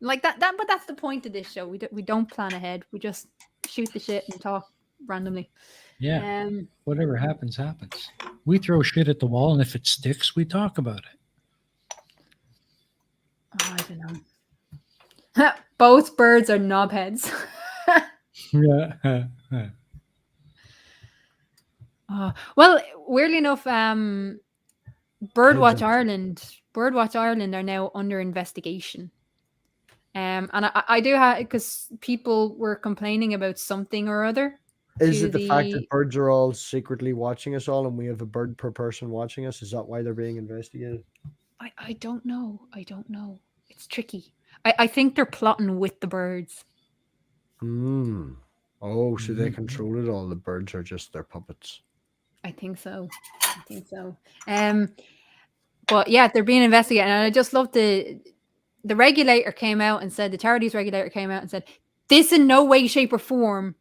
like that. But that's the point of this show. We don't plan ahead. We just shoot the shit and talk randomly. Yeah. Whatever happens, happens. We throw shit at the wall, and if it sticks, we talk about it. Oh, I don't know. Both birds are knobheads. Yeah. Well, weirdly enough, Birdwatch Ireland are now under investigation. And I do have, because people were complaining about something or other. Is it the fact that birds are all secretly watching us all and we have a bird per person watching us? Is that why they're being investigated? I don't know. It's tricky. I think they're plotting with the birds. Oh, so they control it all. The birds are just their puppets. I think so. But yeah, they're being investigated. And I just love the regulator came out and said, the charities regulator came out and said, this in no way, shape, or form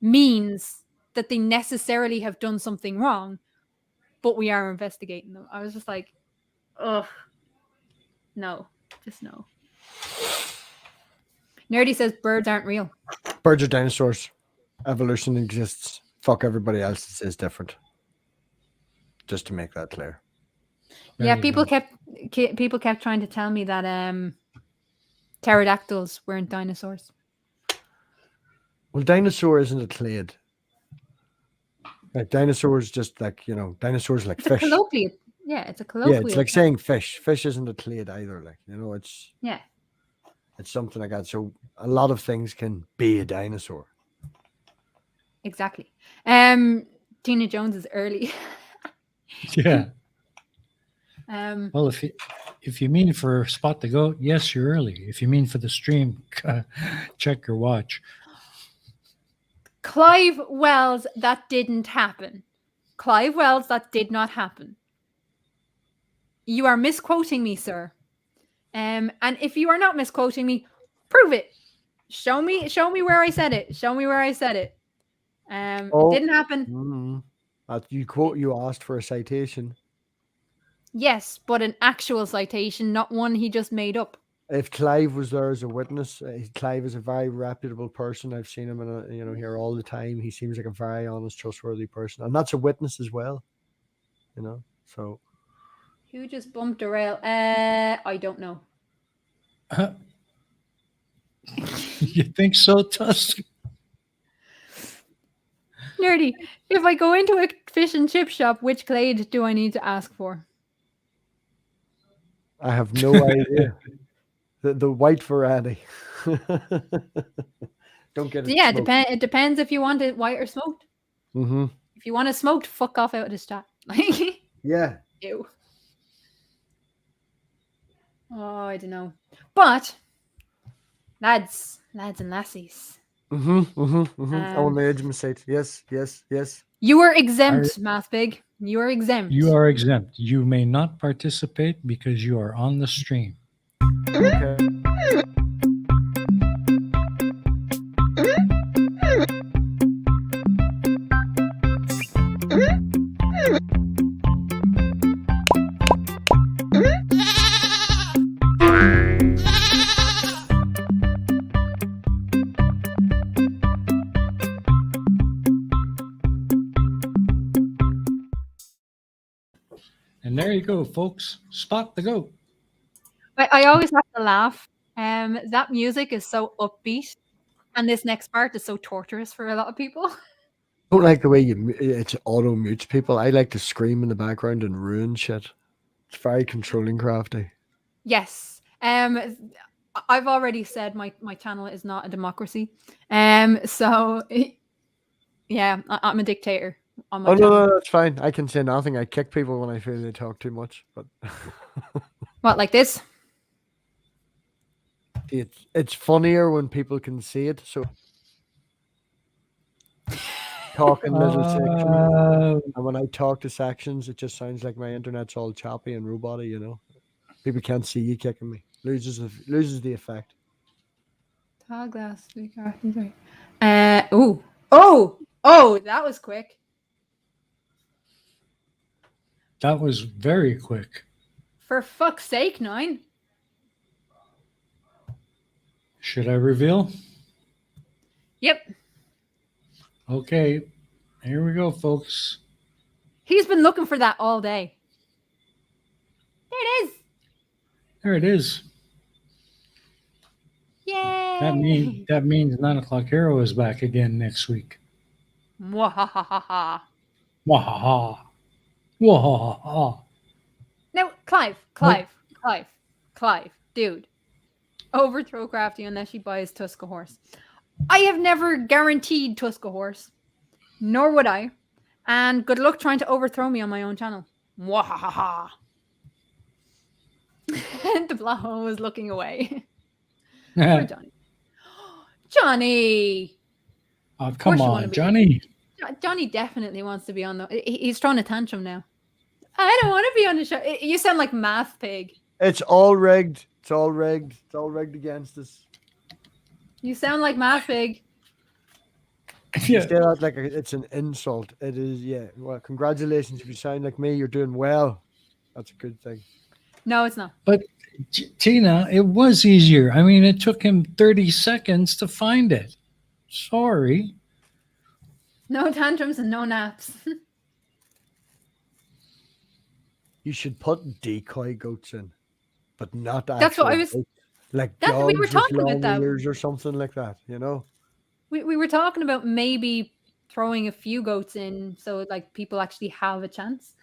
means that they necessarily have done something wrong, but we are investigating them. I was just like, ugh. No, just no. Nerdy says birds aren't real. Birds are dinosaurs. Evolution exists. Fuck everybody else that says different. Just to make that clear. Yeah, people kept trying to tell me that pterodactyls weren't dinosaurs. Well, dinosaur isn't a clade. Like dinosaurs, just like dinosaurs like fish. It's a colloquial. Yeah, it's like saying fish. Fish isn't a clade either. Like it's it's something like that. So a lot of things can be a dinosaur. Exactly. Tina Jones is early. Yeah. Well, if you mean for Spot the Goat, yes, you're early. If you mean for the stream, check your watch. Clive Wells, that didn't happen. Clive Wells, that did not happen. You are misquoting me, sir. And if you are not misquoting me, prove it. Show me where I said it. It didn't happen. You asked for a citation. Yes, but an actual citation, not one he just made up. If Clive was there as a witness, Clive is a very reputable person. I've seen him here all the time. He seems like a very honest, trustworthy person, and that's a witness as well. So. Who just bumped a rail? I don't know. You think so, Tusk? Nerdy. If I go into a fish and chip shop, which clade do I need to ask for? I have no idea. The white variety. Don't get it. Yeah, it depends if you want it white or smoked. Mm-hmm. If you want it smoked, fuck off out of this chat. Yeah. Ew. Oh, I don't know. But lads and lassies. I want my edge mistake. Yes. You are exempt, MathPig. You are exempt. You are exempt. You may not participate because you are on the stream. Okay. And there you go, folks. Spot the goat. I always have to laugh. That music is so upbeat, and this next part is so torturous for a lot of people. I don't like the way it auto mutes people. I like to scream in the background and ruin shit. It's very controlling crafty. Yes. I've already said my channel is not a democracy. So yeah, I'm a dictator on my channel. No, that's fine. I can say nothing. I kick people when I feel they talk too much. But What, like this? it's funnier when people can see it. So talking little sections, and when I talk to sections, it just sounds like my internet's all choppy and roboty. You know, people can't see you kicking me. Loses the effect. Tall glass. Oh, that was quick. That was very quick. For fuck's sake, 9. Should I reveal? Yep. Okay. Here we go, folks. He's been looking for that all day. There it is. There it is. Yay. That means 9 o'clock hero is back again next week. Mwahahaha. Wahaha. Wahaha. No, Clive, dude. Overthrow Crafty unless she buys Tuska horse. I have never guaranteed Tuska horse, nor would I. And good luck trying to overthrow me on my own channel. Mwahaha. The Blaho was looking away. Poor Johnny. Johnny! Oh, come on, Johnny. Johnny definitely wants to be on the... He's throwing a tantrum now. I don't want to be on the show. You sound like MathPig. It's all rigged. It's all rigged. It's all rigged against us. You sound like MathPig. You say that like it's an insult. It is, yeah. Well, congratulations. If you sound like me, you're doing well. That's a good thing. No, it's not. But Tina, it was easier. I mean, it took him 30 seconds to find it. Sorry. No tantrums and no naps. You should put decoy goats in, but not actual. That's what I was. Goats, like we were talking with about that. Ears or something like that. You know. We were talking about maybe throwing a few goats in so like people actually have a chance.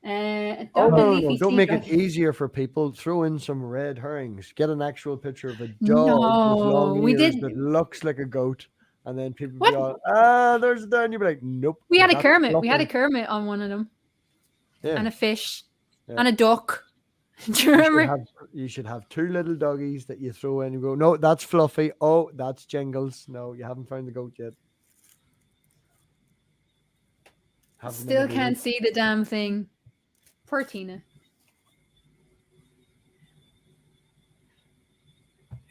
Don't make it easier for people. Throw in some red herrings. Get an actual picture of a dog with long ears that looks like a goat, and then people be all, there's a dog. You'd be like, nope. We had a Kermit. Fluffy. We had a Kermit on one of them. Yeah. And a fish. Yeah. And a duck. Do you remember? You should have 2 little doggies that you throw in and go, no, that's Fluffy. Oh, that's Jingles. No, you haven't found the goat yet. Still can't see the damn thing. Poor Tina.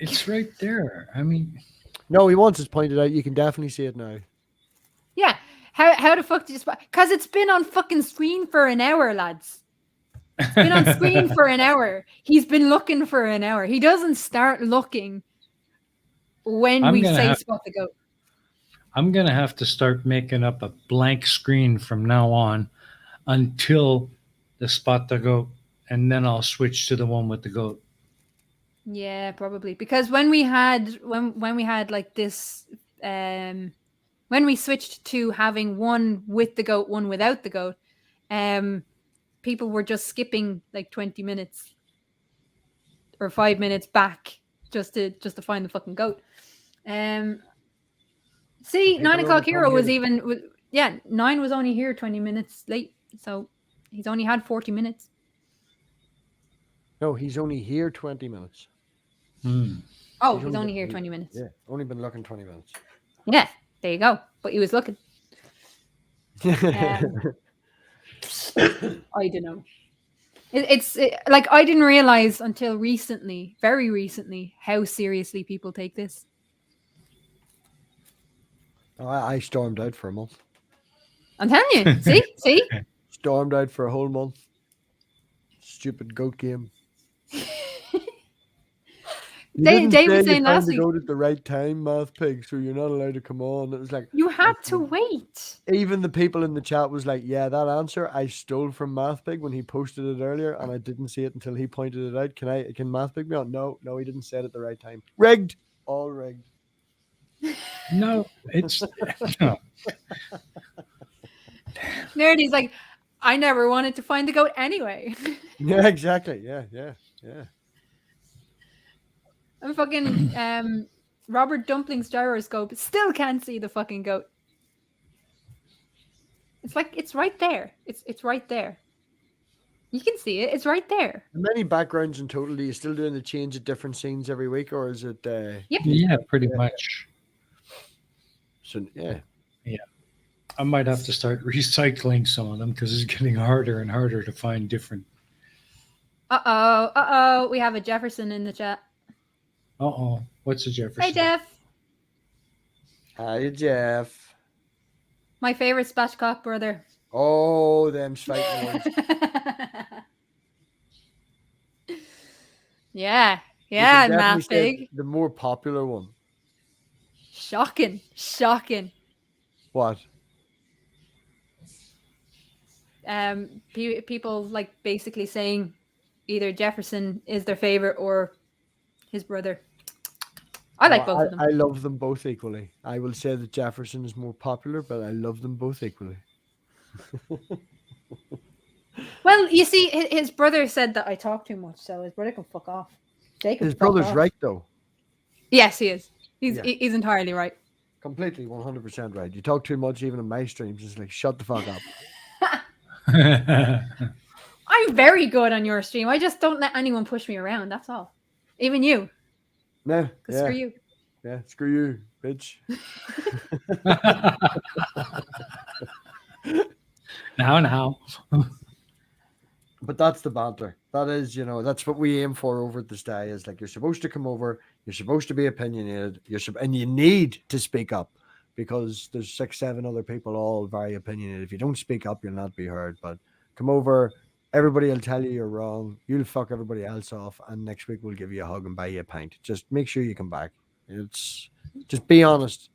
It's right there. I mean, no, he wants it pointed out. You can definitely see it now. Yeah. How the fuck did you spot? Because it's been on fucking screen for an hour, lads. It's been on screen for an hour. He's been looking for an hour. He doesn't start looking when we say spot the goat. I'm going to have to start making up a blank screen from now on until the spot the goat, and then I'll switch to the one with the goat. Yeah, probably. Because when we had like this when we switched to having one with the goat, one without the goat, people were just skipping like 20 minutes or 5 minutes back just to find the fucking goat. See, 9 o'clock hero was even 9 was only here 20 minutes late, so he's only had 40 minutes. No, he's only here 20 minutes. Oh, he's only here 20 minutes. Yeah, only been looking 20 minutes. Yeah, there you go. But he was looking. I don't know. It's like I didn't realize until recently, very recently, how seriously people take this. Oh, I stormed out for a month. I'm telling you. See? Stormed out for a whole month. Stupid goat game. Dave was saying last week. You goat at the right time, MathPig, so you're not allowed to come on. It was like you had to wait. Even the people in the chat was like, "Yeah, that answer I stole from MathPig when he posted it earlier, and I didn't see it until he pointed it out. Can MathPig be on? No, he didn't say it at the right time. Rigged, all rigged." No, it's no. Nerdy's like, I never wanted to find the goat anyway. Yeah, exactly. Yeah. I'm fucking Robert Dumpling's gyroscope still can't see the fucking goat. It's like it's right there. It's right there. You can see it. It's right there. How many backgrounds in total? Are you still doing the change of different scenes every week, or is it? Yep. Yeah, pretty much. So yeah. I might have to start recycling some of them because it's getting harder and harder to find different. We have a Jefferson in the chat. What's a Jefferson? Hey, Jeff. Hi, Jeff. My favorite spatchcock brother. Oh, them fighting ones. Yeah, MathPig. The more popular one. Shocking. What? People like basically saying either Jefferson is their favorite or his brother. I like both of them. I love them both equally. I will say that Jefferson is more popular, but I love them both equally. Well, you see, his brother said that I talk too much, so his brother can fuck off. His brother's right, though. Yes, he is. He's entirely right. Completely, 100% right. You talk too much, even in my streams. It's like, shut the fuck up. I'm very good on your stream. I just don't let anyone push me around. That's all. Even you. No. Yeah. Screw you. Yeah, screw you, bitch. Now. But that's the banter. That is, that's what we aim for over at the Stay. Is like, you're supposed to come over. You're supposed to be opinionated. And you need to speak up because there's 6, 7 other people all very opinionated. If you don't speak up, you'll not be heard. But come over. Everybody will tell you you're wrong. You'll fuck everybody else off. And next week we'll give you a hug and buy you a pint. Just make sure you come back. Just be honest.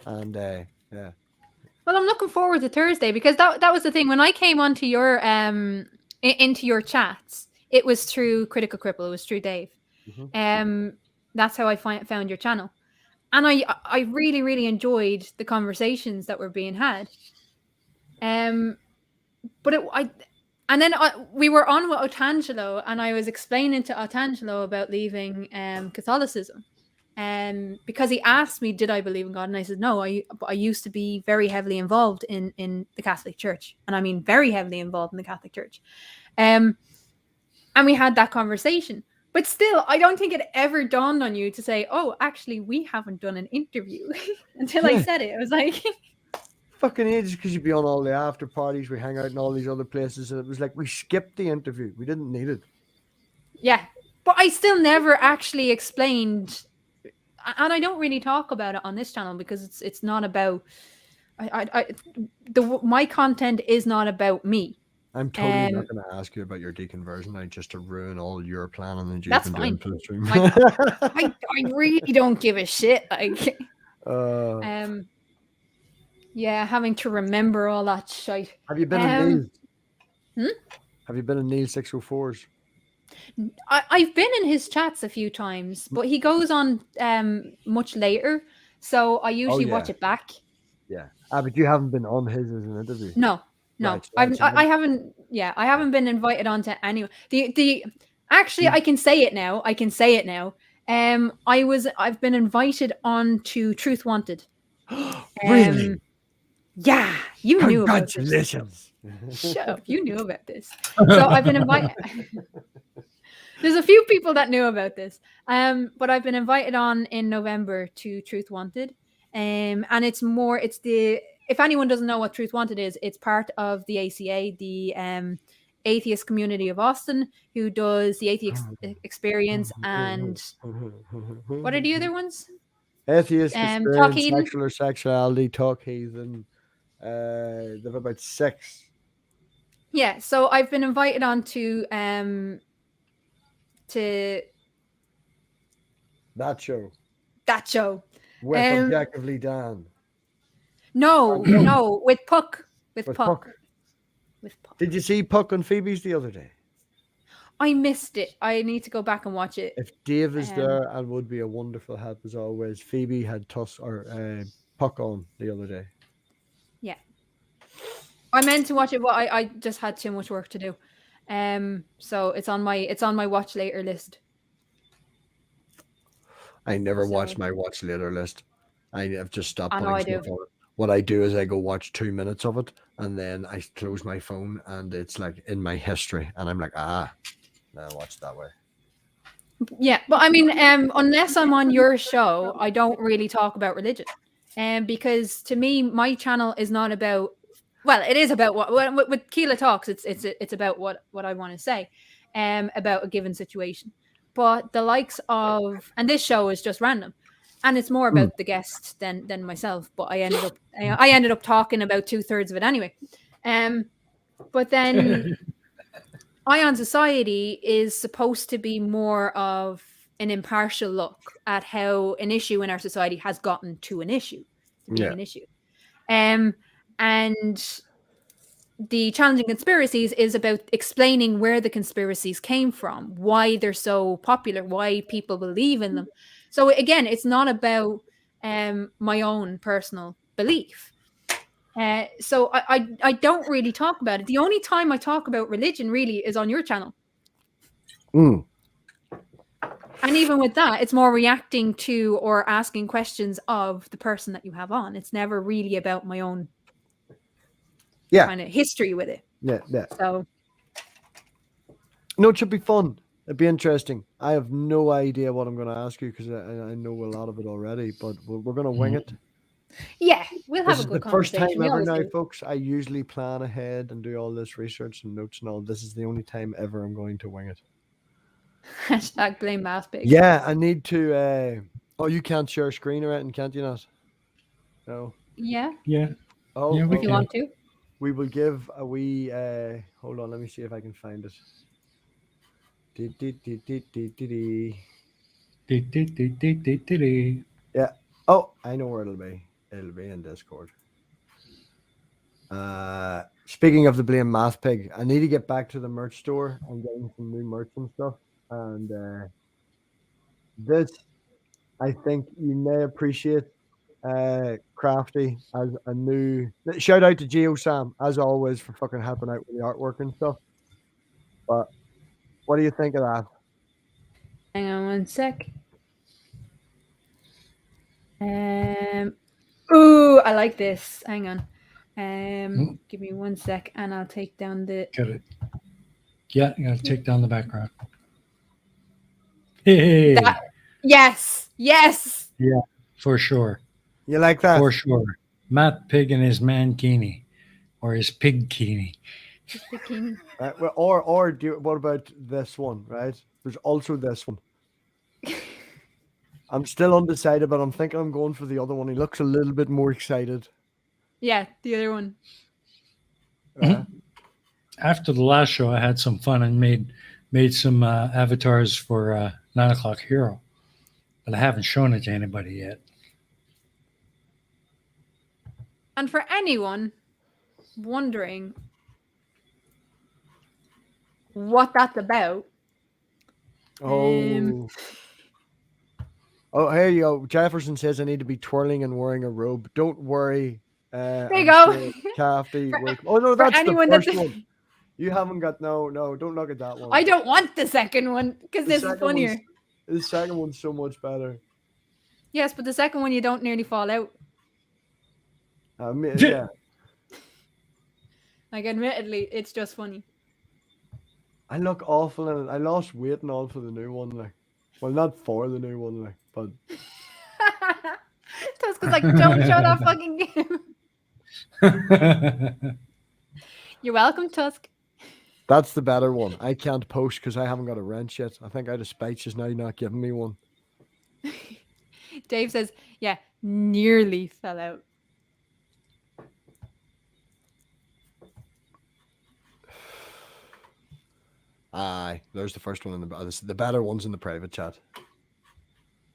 And yeah. Well, I'm looking forward to Thursday because that was the thing. When I came onto your into your chats, it was through Critical Cripple. It was through Dave. Mm-hmm. That's how I found your channel. And I really, really enjoyed the conversations that were being had. We were on with Otangelo, and I was explaining to Otangelo about leaving Catholicism. Because he asked me, did I believe in God? And I said, no, I used to be very heavily involved in the Catholic Church. And I mean, very heavily involved in the Catholic Church. And we had that conversation. But still, I don't think it ever dawned on you to say, oh, actually, we haven't done an interview until I said it. It was like... Fucking ages, because you'd be on all the after parties. We hang out in all these other places. And it was like, we skipped the interview. We didn't need it. Yeah. But I still never actually explained... And I don't really talk about it on this channel because it's not about... my content is not about me. I'm totally not going to ask you about your deconversion now just to ruin all your planning that you've That's been fine. doing for the stream. I really don't give a shit. Like, yeah, having to remember all that shit. Have you been in Neil? Hmm? Have you been in Neil 604s? I've been in his chats a few times, but he goes on much later, so I usually watch it back. Yeah. But you haven't been on his as an interview. No, Right, so I that's haven't. Yeah, I haven't been invited on to any. The actually, Hmm. I can say it now. I can say it now. I've been invited on to Truth Wanted. Really? Yeah, you knew about this. Congratulations. Shut up, you knew about this. So I've been invited. There's a few people that knew about this. But I've been invited on in November to Truth Wanted. And it's the if anyone doesn't know what Truth Wanted is, it's part of the ACA, the atheist community of Austin, who does the atheist experience and what are the other ones? Atheist Talk experience, Eden. sexual or sexuality, talk heathen. They've about 6. Yeah, so I've been invited on to That show that show. with Objectively Dan. No, with Puck. With Puck. Puck. With Puck. Did you see Puck on Phoebe's the other day? I missed it. I need to go back and watch it. If Dave is there, and would be a wonderful help as always. Phoebe had Puck on the other day. Yeah, I meant to watch it, but I just had too much work to do. So it's on my watch later list. I never watched my watch later list. I've just stopped. I know I do. What I do is I go watch 2 minutes of it, and then I close my phone, and it's like in my history, and I'm like, now I watch that way. Yeah, but I mean, unless I'm on your show, I don't really talk about religion, because to me, my channel is not about. Well, it is about what with Keela Talks. It's about what I want to say, about a given situation. But the likes of, and this show is just random, and it's more about the guest than myself. But I ended up talking about 2/3 of it anyway. But then Ion Society is supposed to be more of an impartial look at how an issue in our society has gotten to an issue, to being an issue. And the Challenging Conspiracies is about explaining where the conspiracies came from, why they're so popular, why people believe in them. So again, it's not about my own personal belief. So I don't really talk about it. The only time I talk about religion really is on your channel. And even with that, it's more reacting to or asking questions of the person that you have on. It's never really about my own kind of history with it. Yeah. So no, it should be fun. It'd be interesting. I have no idea what I'm going to ask you because I know a lot of it already, but we're going to wing it. Yeah, we'll have a good conversation. This is the first time ever now, folks. I usually plan ahead and do all this research and notes and all. This is the only time ever I'm going to wing it. Hashtag blame MathPig. Yeah, I need to. You can't share screen or anything, can't you not? No. Yeah. Yeah. Oh, yeah, if you want to. We will give a wee. Hold on, let me see if I can find it. Yeah. Oh, I know where it'll be. It'll be in Discord. Speaking of the blame MathPig, I need to get back to the merch store and getting some new merch and stuff. And this, I think you may appreciate, Crafty, as a new. Shout out to Geo Sam as always for fucking helping out with the artwork and stuff. But what do you think of that? Hang on one sec. Ooh, I like this. Hang on. Give me one sec, and I'll take down the. Got it. Yeah, you gotta take down the background. Hey. Yes. Yeah, for sure. You like that? For sure. MathPig and his mankini, or his pigkini. Or what about this one? Right? There's also this one. I'm still undecided, but I'm thinking I'm going for the other one. He looks a little bit more excited. Yeah, the other one. After the last show, I had some fun and made some avatars for 9 O'Clock Hero, but I haven't shown it to anybody yet. And for anyone wondering what that's about, oh, here you go. Jefferson says I need to be twirling and wearing a robe. Don't worry, There you go. Crafty. For- Oh no, for that's the anyone first that- one. You haven't got no. Don't look at that one. I don't want the second one because The this is second funnier. The second one's so much better. Yes, but the second one you don't nearly fall out. Yeah. Like, admittedly, it's just funny. I look awful in it. I lost weight and all for the new one. Like, well, not for the new one, like, but Tusk was like, don't show that fucking game. You're welcome, Tusk. that's the better one. I can't post because I haven't got a wrench yet. I think out of spite just now not giving me one. Dave says, yeah, nearly fell out. Aye, there's the first one in the better one's in the private chat.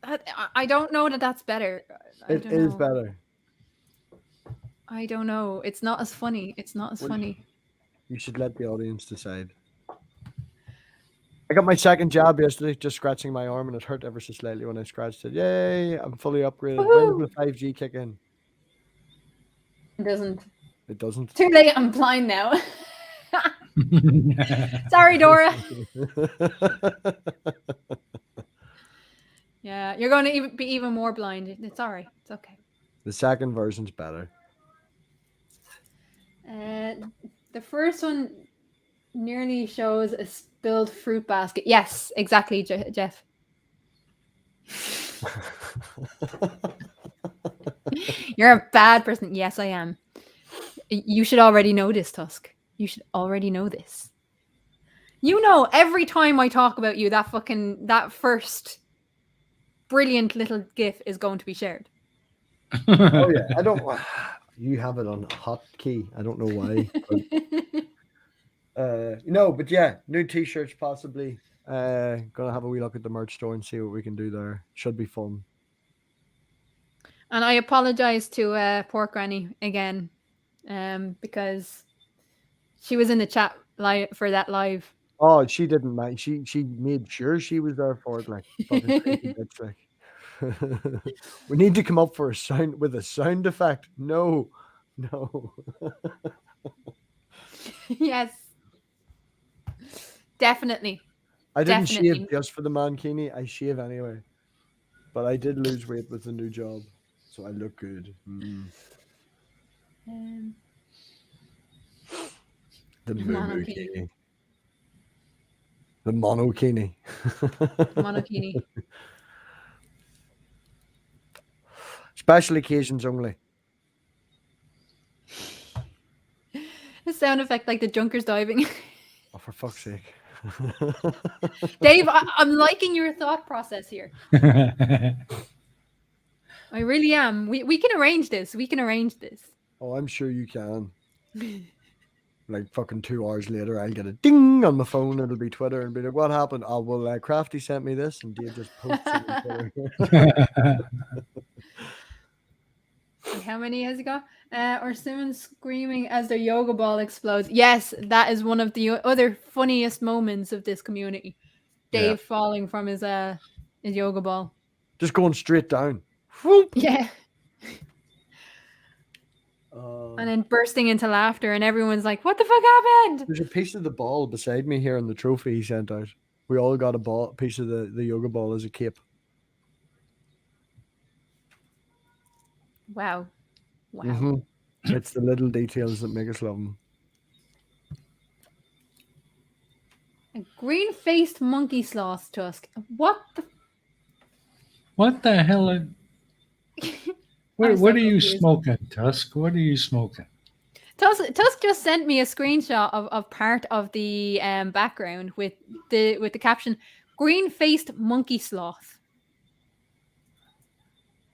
I don't know that that's better. It is better. I don't know. It's not as funny. It's not as funny. You should let the audience decide. I got my second jab yesterday, just scratching my arm, and it hurt ever so slightly when I scratched it. Yay! I'm fully upgraded. When does the 5G kick in? It doesn't. It doesn't. Too late. I'm blind now. Sorry, Dora. Yeah, you're going to be even more blind. It's all right. It's okay. The second version's better. The first one nearly shows a spilled fruit basket. Yes, exactly, Jeff. You're a bad person. Yes, I am. You should already know this, Tusk. You should already know this. You know, every time I talk about you, that first brilliant little GIF is going to be shared. Oh yeah, I don't. You have it on hotkey. I don't know why. But, but yeah, new T-shirts possibly. Gonna have a wee look at the merch store and see what we can do there. Should be fun. And I apologize to Pork Granny again, because she was in the chat live for that live. Oh, she didn't mind. She made sure she was there for it. Like fucking crazy bitch. Like. We need to come up for a sound effect. No. Yes, definitely. I didn't shave just for the mankini. I shave anyway, but I did lose weight with the new job, so I look good. The monokini. The monokini. Monokini. Special occasions only. The sound effect like the junkers diving. Oh, for fuck's sake. Dave, I'm liking your thought process here. I really am. We can arrange this. Oh, I'm sure you can. Like fucking 2 hours later, I'll get a ding on my phone. It'll be Twitter and be like, "What happened?" Oh, well, Crafty sent me this, and Dave just posted it on Twitter. How many has he got? Or Simmons screaming as their yoga ball explodes. Yes, that is one of the other funniest moments of this community. Dave falling from his yoga ball. Just going straight down. Yeah. And then bursting into laughter, and everyone's like, "What the fuck happened?" There's a piece of the ball beside me here in the trophy he sent out. We all got a piece of the yoga ball as a cape. Wow. Mm-hmm. It's the little details that make us love them. A green-faced monkey sloth, Tusk. What the hell? What are you smoking, Tusk? What are you smoking? Tusk just sent me a screenshot of part of the background with the caption "green-faced monkey sloth."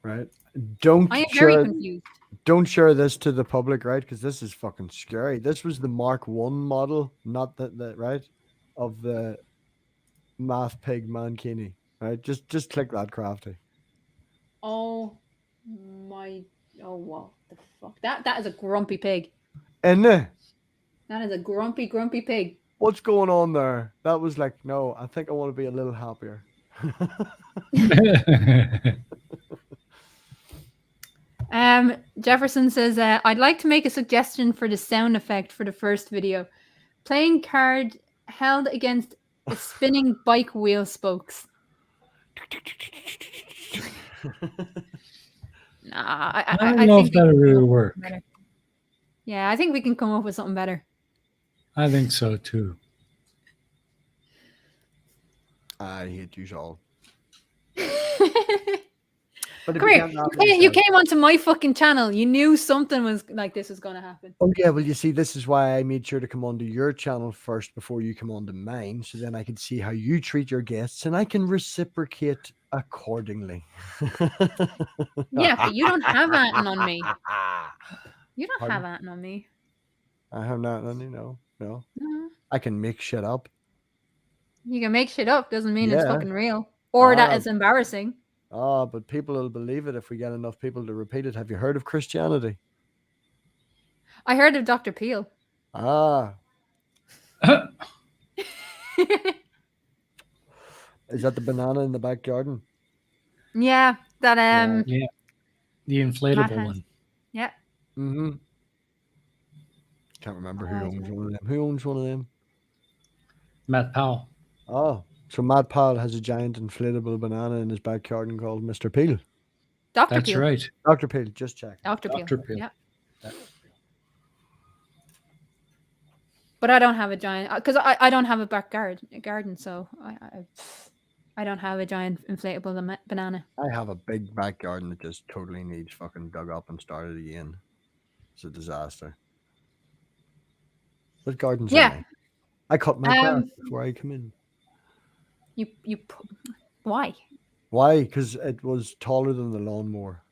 Right. I am very confused. Don't share this to the public, right? Because this is fucking scary. This was the Mark 1 model, not the right, of the MathPig mankini. Right? Just click that, Crafty. Oh what the fuck? That is a grumpy pig. Isn't it? That is a grumpy pig. What's going on there? That was like, no, I think I want to be a little happier. Jefferson says, I'd like to make a suggestion for the sound effect for the first video. Playing card held against a spinning bike wheel spokes. Nah, I don't know if that'll really work. Yeah, I think we can come up with something better. I think so too. I hate you all. Come here. You came onto my fucking channel. You knew something was like this was going to happen. Oh yeah, well you see, this is why I made sure to come onto your channel first before you come onto mine, so then I can see how you treat your guests and I can reciprocate accordingly. Yeah, but you don't have anything on me. You don't have anything on me. I have nothing on you, no. No. I can make shit up. You can make shit up, doesn't mean it's fucking real. Or that it's embarrassing. But people will believe it if we get enough people to repeat it. Have you heard of Christianity? I heard of Dr. Peel. Is that the banana in the back garden? Yeah, that Yeah, the inflatable one. Yeah. Mm-hmm. Can't remember who owns one of them. Who owns one of them? Matt Powell. Oh, so Matt Powell has a giant inflatable banana in his back garden called Mr. Peel. Dr. That's Peel. right. Dr. Peel, just check. Dr. Dr. Peel. Peel. Yeah. But I don't have a giant, because I don't have a back garden, so I don't have a giant inflatable banana. I have a big back garden that just totally needs fucking dug up and started again. It's a disaster. What gardens are they? I cut my grass before I come in. Why? Why? Because it was taller than the lawnmower.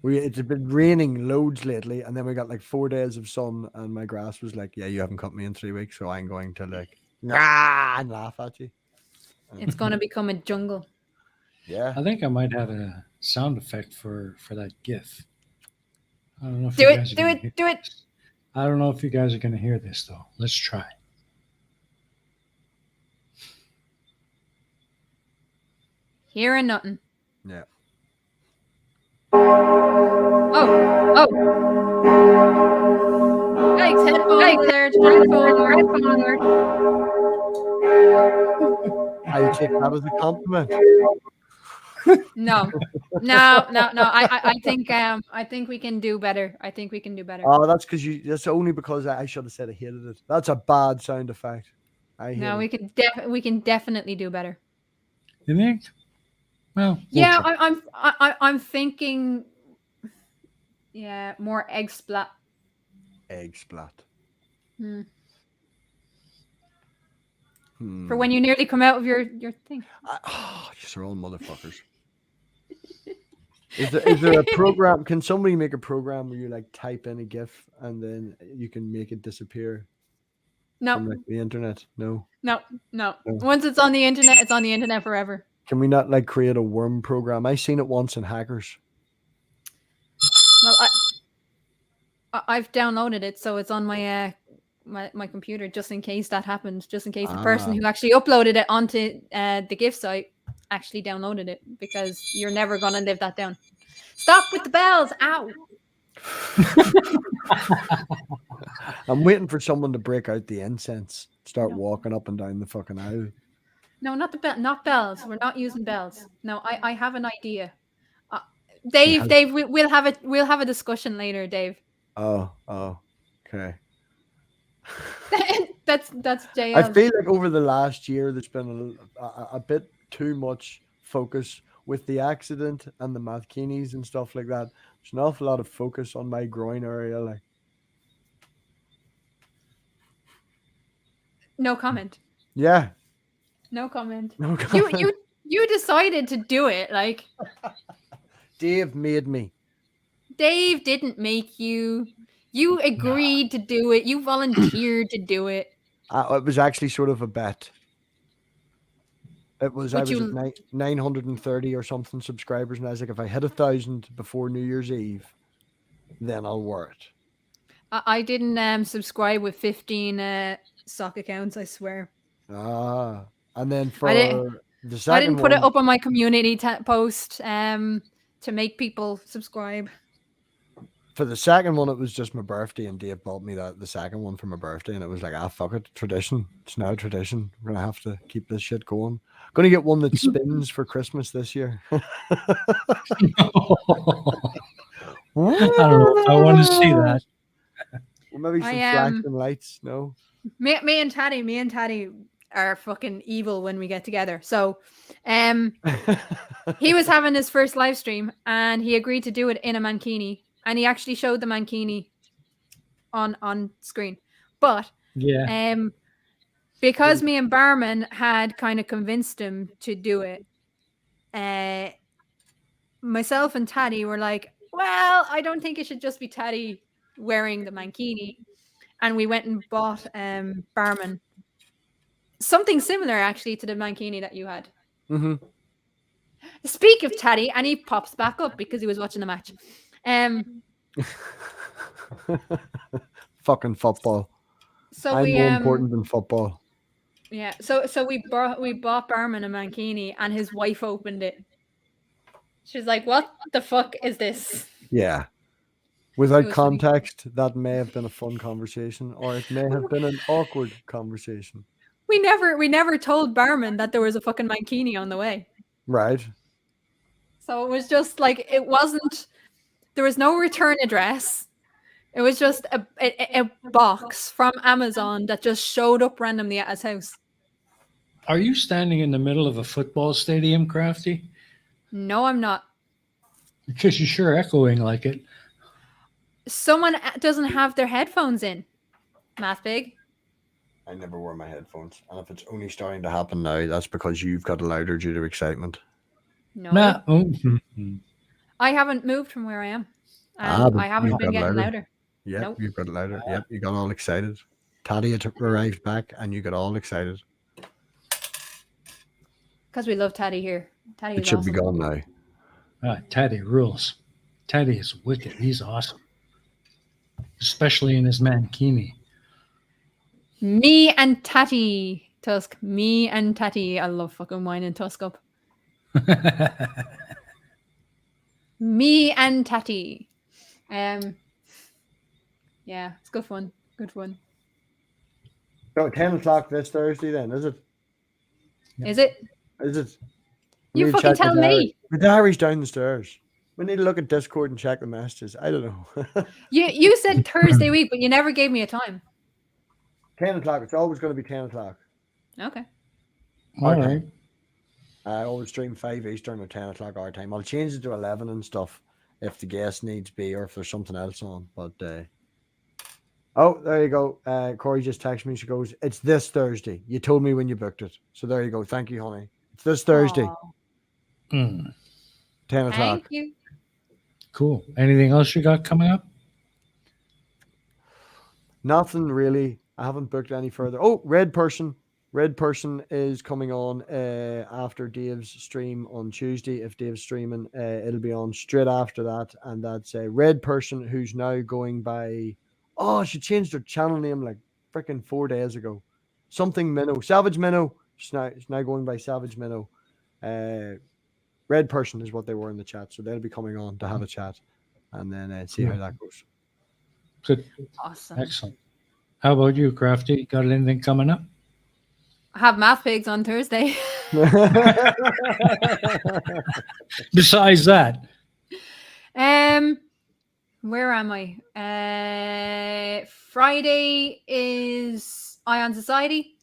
It's been raining loads lately, and then we got like 4 days of sun, and my grass was like, "Yeah, you haven't cut me in 3 weeks, so I'm going to like and laugh at you." It's going to become a jungle. Yeah, I think I might have a sound effect for that GIF. I don't know if do you it. guys are Do gonna it. hear Do it. this. I don't know if you guys are going to hear this though. Let's try. Hearing nothing. yeah. Oh. Yikes, headphone alert, headphone alert. I take that as a compliment. No. I think we can do better. I think we can do better. Oh, that's because that's only because I should have said I hated it. That's a bad sound effect. We can definitely do better. You think? Well, yeah, I'm thinking. Yeah, more egg splat. Egg splat. For when you nearly come out of your thing. You're all motherfuckers. Is there a program? Can somebody make a program where you like type in a GIF and then you can make it disappear? No. From like the internet? No. Once it's on the internet, it's on the internet forever. Can we not like create a worm program? I seen it once in Hackers. Well, I've downloaded it, so it's on my my computer just in case that happens. Just in case the person who actually uploaded it onto the GIF site actually downloaded it, because you're never gonna live that down. Stop with the bells! Ow! I'm waiting for someone to break out the incense, start walking up and down the fucking aisle. No, not bells. We're not using bells. No, I have an idea. Dave, we'll have a discussion later, Dave. Oh, okay. that's JL. I feel like over the last year there's been a bit too much focus with the accident and the Mathkinis and stuff like that. There's an awful lot of focus on my groin area, like. No comment. Yeah. No comment. No comment. You decided to do it, like. Dave made me. Dave didn't make you. You agreed to do it. You volunteered to do it. It was actually sort of a bet. It was I was at 930 or something subscribers, and I was like, if I hit 1,000 before New Year's Eve, then I'll wear it. I didn't subscribe with 15 sock accounts, I swear. And then for the second I didn't put it up on my community post. to make people subscribe. For the second one, it was just my birthday, and Dave bought me the second one for my birthday, and it was like, fuck it, tradition. It's now a tradition. We're gonna have to keep this shit going. Gonna get one that spins for Christmas this year. I don't know if I want to see that. Well, maybe some flashing lights. No, me and Taddy are fucking evil when we get together. So, he was having his first live stream, and he agreed to do it in a mankini, and he actually showed the mankini on screen. But yeah, because me and Barman had kind of convinced him to do it, myself and Taddy were like, well, I don't think it should just be Taddy wearing the mankini. And we went and bought Barman something similar, actually, to the mankini that you had. Mm-hmm. Speak of Taddy, and he pops back up because he was watching the match. Fucking football. So I'm more important than football. Yeah. So we bought Barman a mankini, and his wife opened it. She's like, "What the fuck is this?" Yeah. Without context, funny. That may have been a fun conversation, or it may have been an awkward conversation. We never told Barman that there was a fucking mankini on the way. Right. So it was just like, it wasn't, there was no return address. It was just a box from Amazon that just showed up randomly at his house. Are you standing in the middle of a football stadium, Crafty? No, I'm not. Because you're sure echoing like it. Someone doesn't have their headphones in. MathPig. I never wear my headphones. And if it's only starting to happen now, that's because you've got louder due to excitement. No. Nah. I haven't moved from where I am. And I haven't been getting louder. Yep, nope. You've got louder. Yep, you got all excited. Taddy arrived back and you got all excited. Because we love Taddy here. Taddy it should awesome. Be gone now. Taddy rules. Taddy is wicked. He's awesome. Especially in his mankini. Me and Tatty, Tusk. Me and Tatty. I love fucking winding Tusk up. Me and Tatty. Yeah, it's good fun. Good fun. So 10 o'clock this Thursday then, is it? Is it? Is it? You fucking tell me. The diary's down the stairs. We need to look at Discord and check the messages. I don't know. You said Thursday week, but you never gave me a time. 10 o'clock. It's always going to be 10 o'clock. Okay. All right. I always stream 5 Eastern or 10 o'clock our time. I'll change it to 11 and stuff if the guest needs be or if there's something else on. But oh, there you go. Corey just texted me. She goes, "It's this Thursday. You told me when you booked it." So there you go. Thank you, honey. It's this Thursday. 10 o'clock. Thank you. Cool. Anything else you got coming up? Nothing really. I haven't booked any further. Oh, Red Person. Red Person is coming on after Dave's stream on Tuesday. If Dave's streaming, it'll be on straight after that. And that's a Red Person who's now going by... Oh, she changed her channel name like freaking 4 days ago. Something Minnow. Savage Minnow. She's now going by Savage Minnow. Red Person is what they were in the chat. So they'll be coming on to have a chat. And then see how that goes. Good. Awesome. Excellent. How about you, Crafty? Got anything coming up? I have MathPigs on Thursday. Besides that. Where am I? Friday is Ion Society.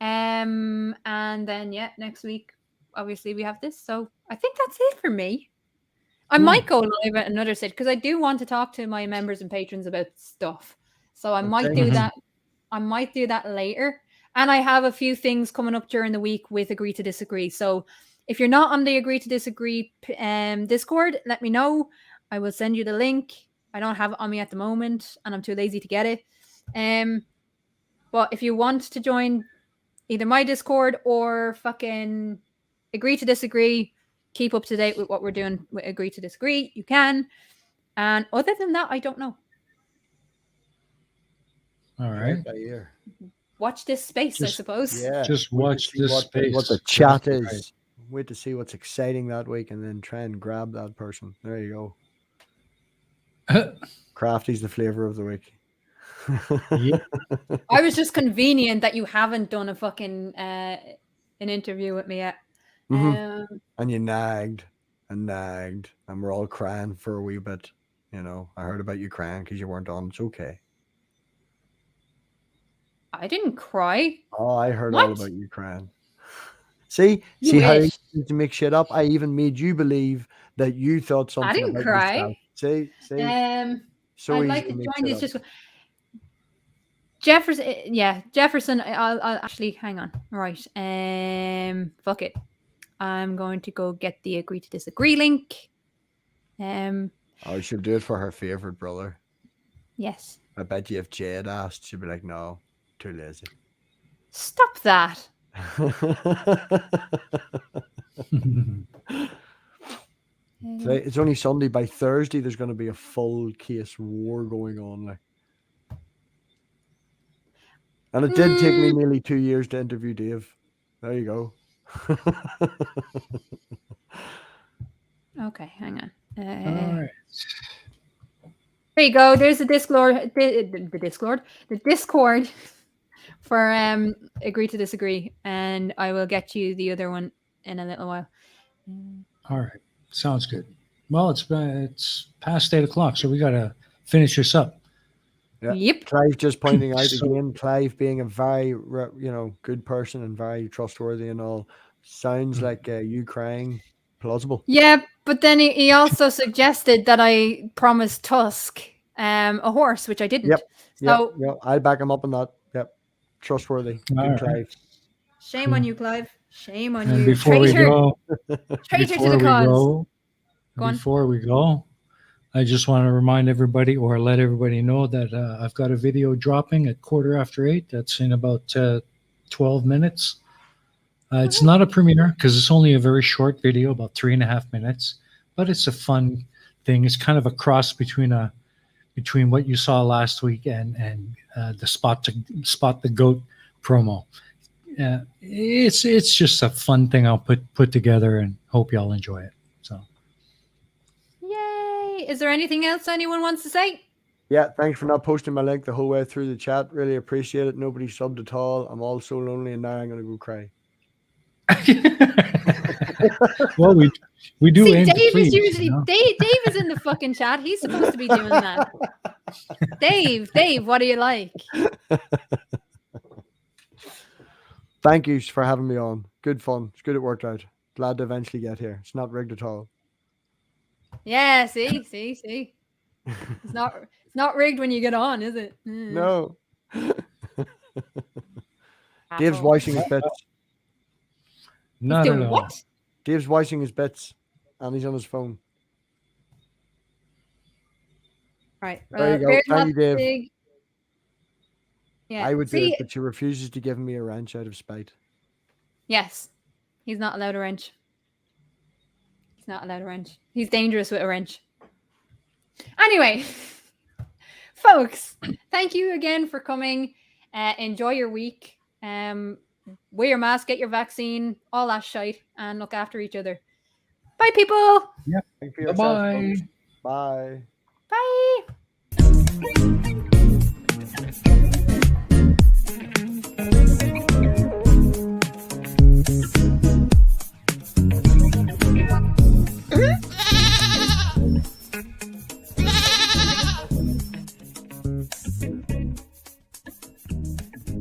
And then next week, obviously we have this. So I think that's it for me. I might go live at another stage because I do want to talk to my members and patrons about stuff. So I might do that. I might do that later. And I have a few things coming up during the week with Agree to Disagree. So if you're not on the Agree to Disagree Discord, let me know. I will send you the link. I don't have it on me at the moment, and I'm too lazy to get it. But if you want to join either my Discord or fucking Agree to Disagree, keep up to date with what we're doing with Agree to Disagree, you can. And other than that, I don't know. All right. Watch this space, I suppose. Yeah. Just watch this space. What the chat is. Wait to see what's exciting that week, and then try and grab that person. There you go. Crafty's the flavor of the week. Yeah. I was just convenient that you haven't done a fucking an interview with me yet. And you nagged, and we're all crying for a wee bit. You know, I heard about you crying because you weren't on. It's okay. I didn't cry. Oh, I heard What? all about you crying. See You how wish. you need to make shit up. I even made you believe that you thought something. I didn't about cry. yourself. See. So I'd easy like to make join shit this. up. Just Jefferson. Yeah, Jefferson. I'll actually hang on. Right. Fuck it. I'm going to go get the agree to disagree link. Oh, you should do it for her favorite brother. Yes. I bet you if Jade asked, she'd be like, "No, too lazy." Stop that. It's only Sunday. By Thursday, there's going to be a full case war going on. Like. And it did take me nearly 2 years to interview Dave. There you go. Okay, hang on. All right. There you go. There's the Discord. The Discord for agree to disagree, and I will get you the other one in a little while. All right. Sounds good. Well, it's past 8 o'clock, so we got to finish this up. Yeah. Yep. Clive just pointing out again, Clive being a very, good person and very trustworthy and all. Sounds like you crying plausible. Yeah, but then he also suggested that I promised Tusk a horse, which I didn't. Yep. So yep. I'll back him up on that. Yep. Trustworthy. Good All Clive. right. Shame on you, Clive. Shame on And you. before we go, Traitor to the cause. Before we go, I just want to remind everybody or let everybody know that I've got a video dropping at 8:15. That's in about 12 minutes. It's not a premiere because it's only a very short video, about 3.5 minutes, but it's a fun thing. It's kind of a cross between what you saw last week and the spot the goat promo. It's just a fun thing I'll put together and hope y'all enjoy it. So, yay! Is there anything else anyone wants to say? Yeah, thanks for not posting my link the whole way through the chat. Really appreciate it. Nobody subbed at all. I'm all so lonely, and now I'm gonna go cry. Well, we do. See, aim to Dave please, is usually you know? Dave is in the fucking chat. He's supposed to be doing that. Dave, what do you like? Thank you for having me on. Good fun. It's good it worked out. Glad to eventually get here. It's not rigged at all. Yeah, see. It's not rigged when you get on, is it? No. Dave's washing his bits. Not at all. What? Dave's washing his bits, and he's on his phone. Right. There you go. Thank you, Dave. Big. Yeah. I would do it, but she refuses to give me a wrench out of spite. Yes. He's not allowed a wrench. He's dangerous with a wrench. Anyway, folks, thank you again for coming. Enjoy your week. Wear your mask, get your vaccine, all that shite, and look after each other. Bye, people. Yeah. Thank you for Bye. Bye. Bye.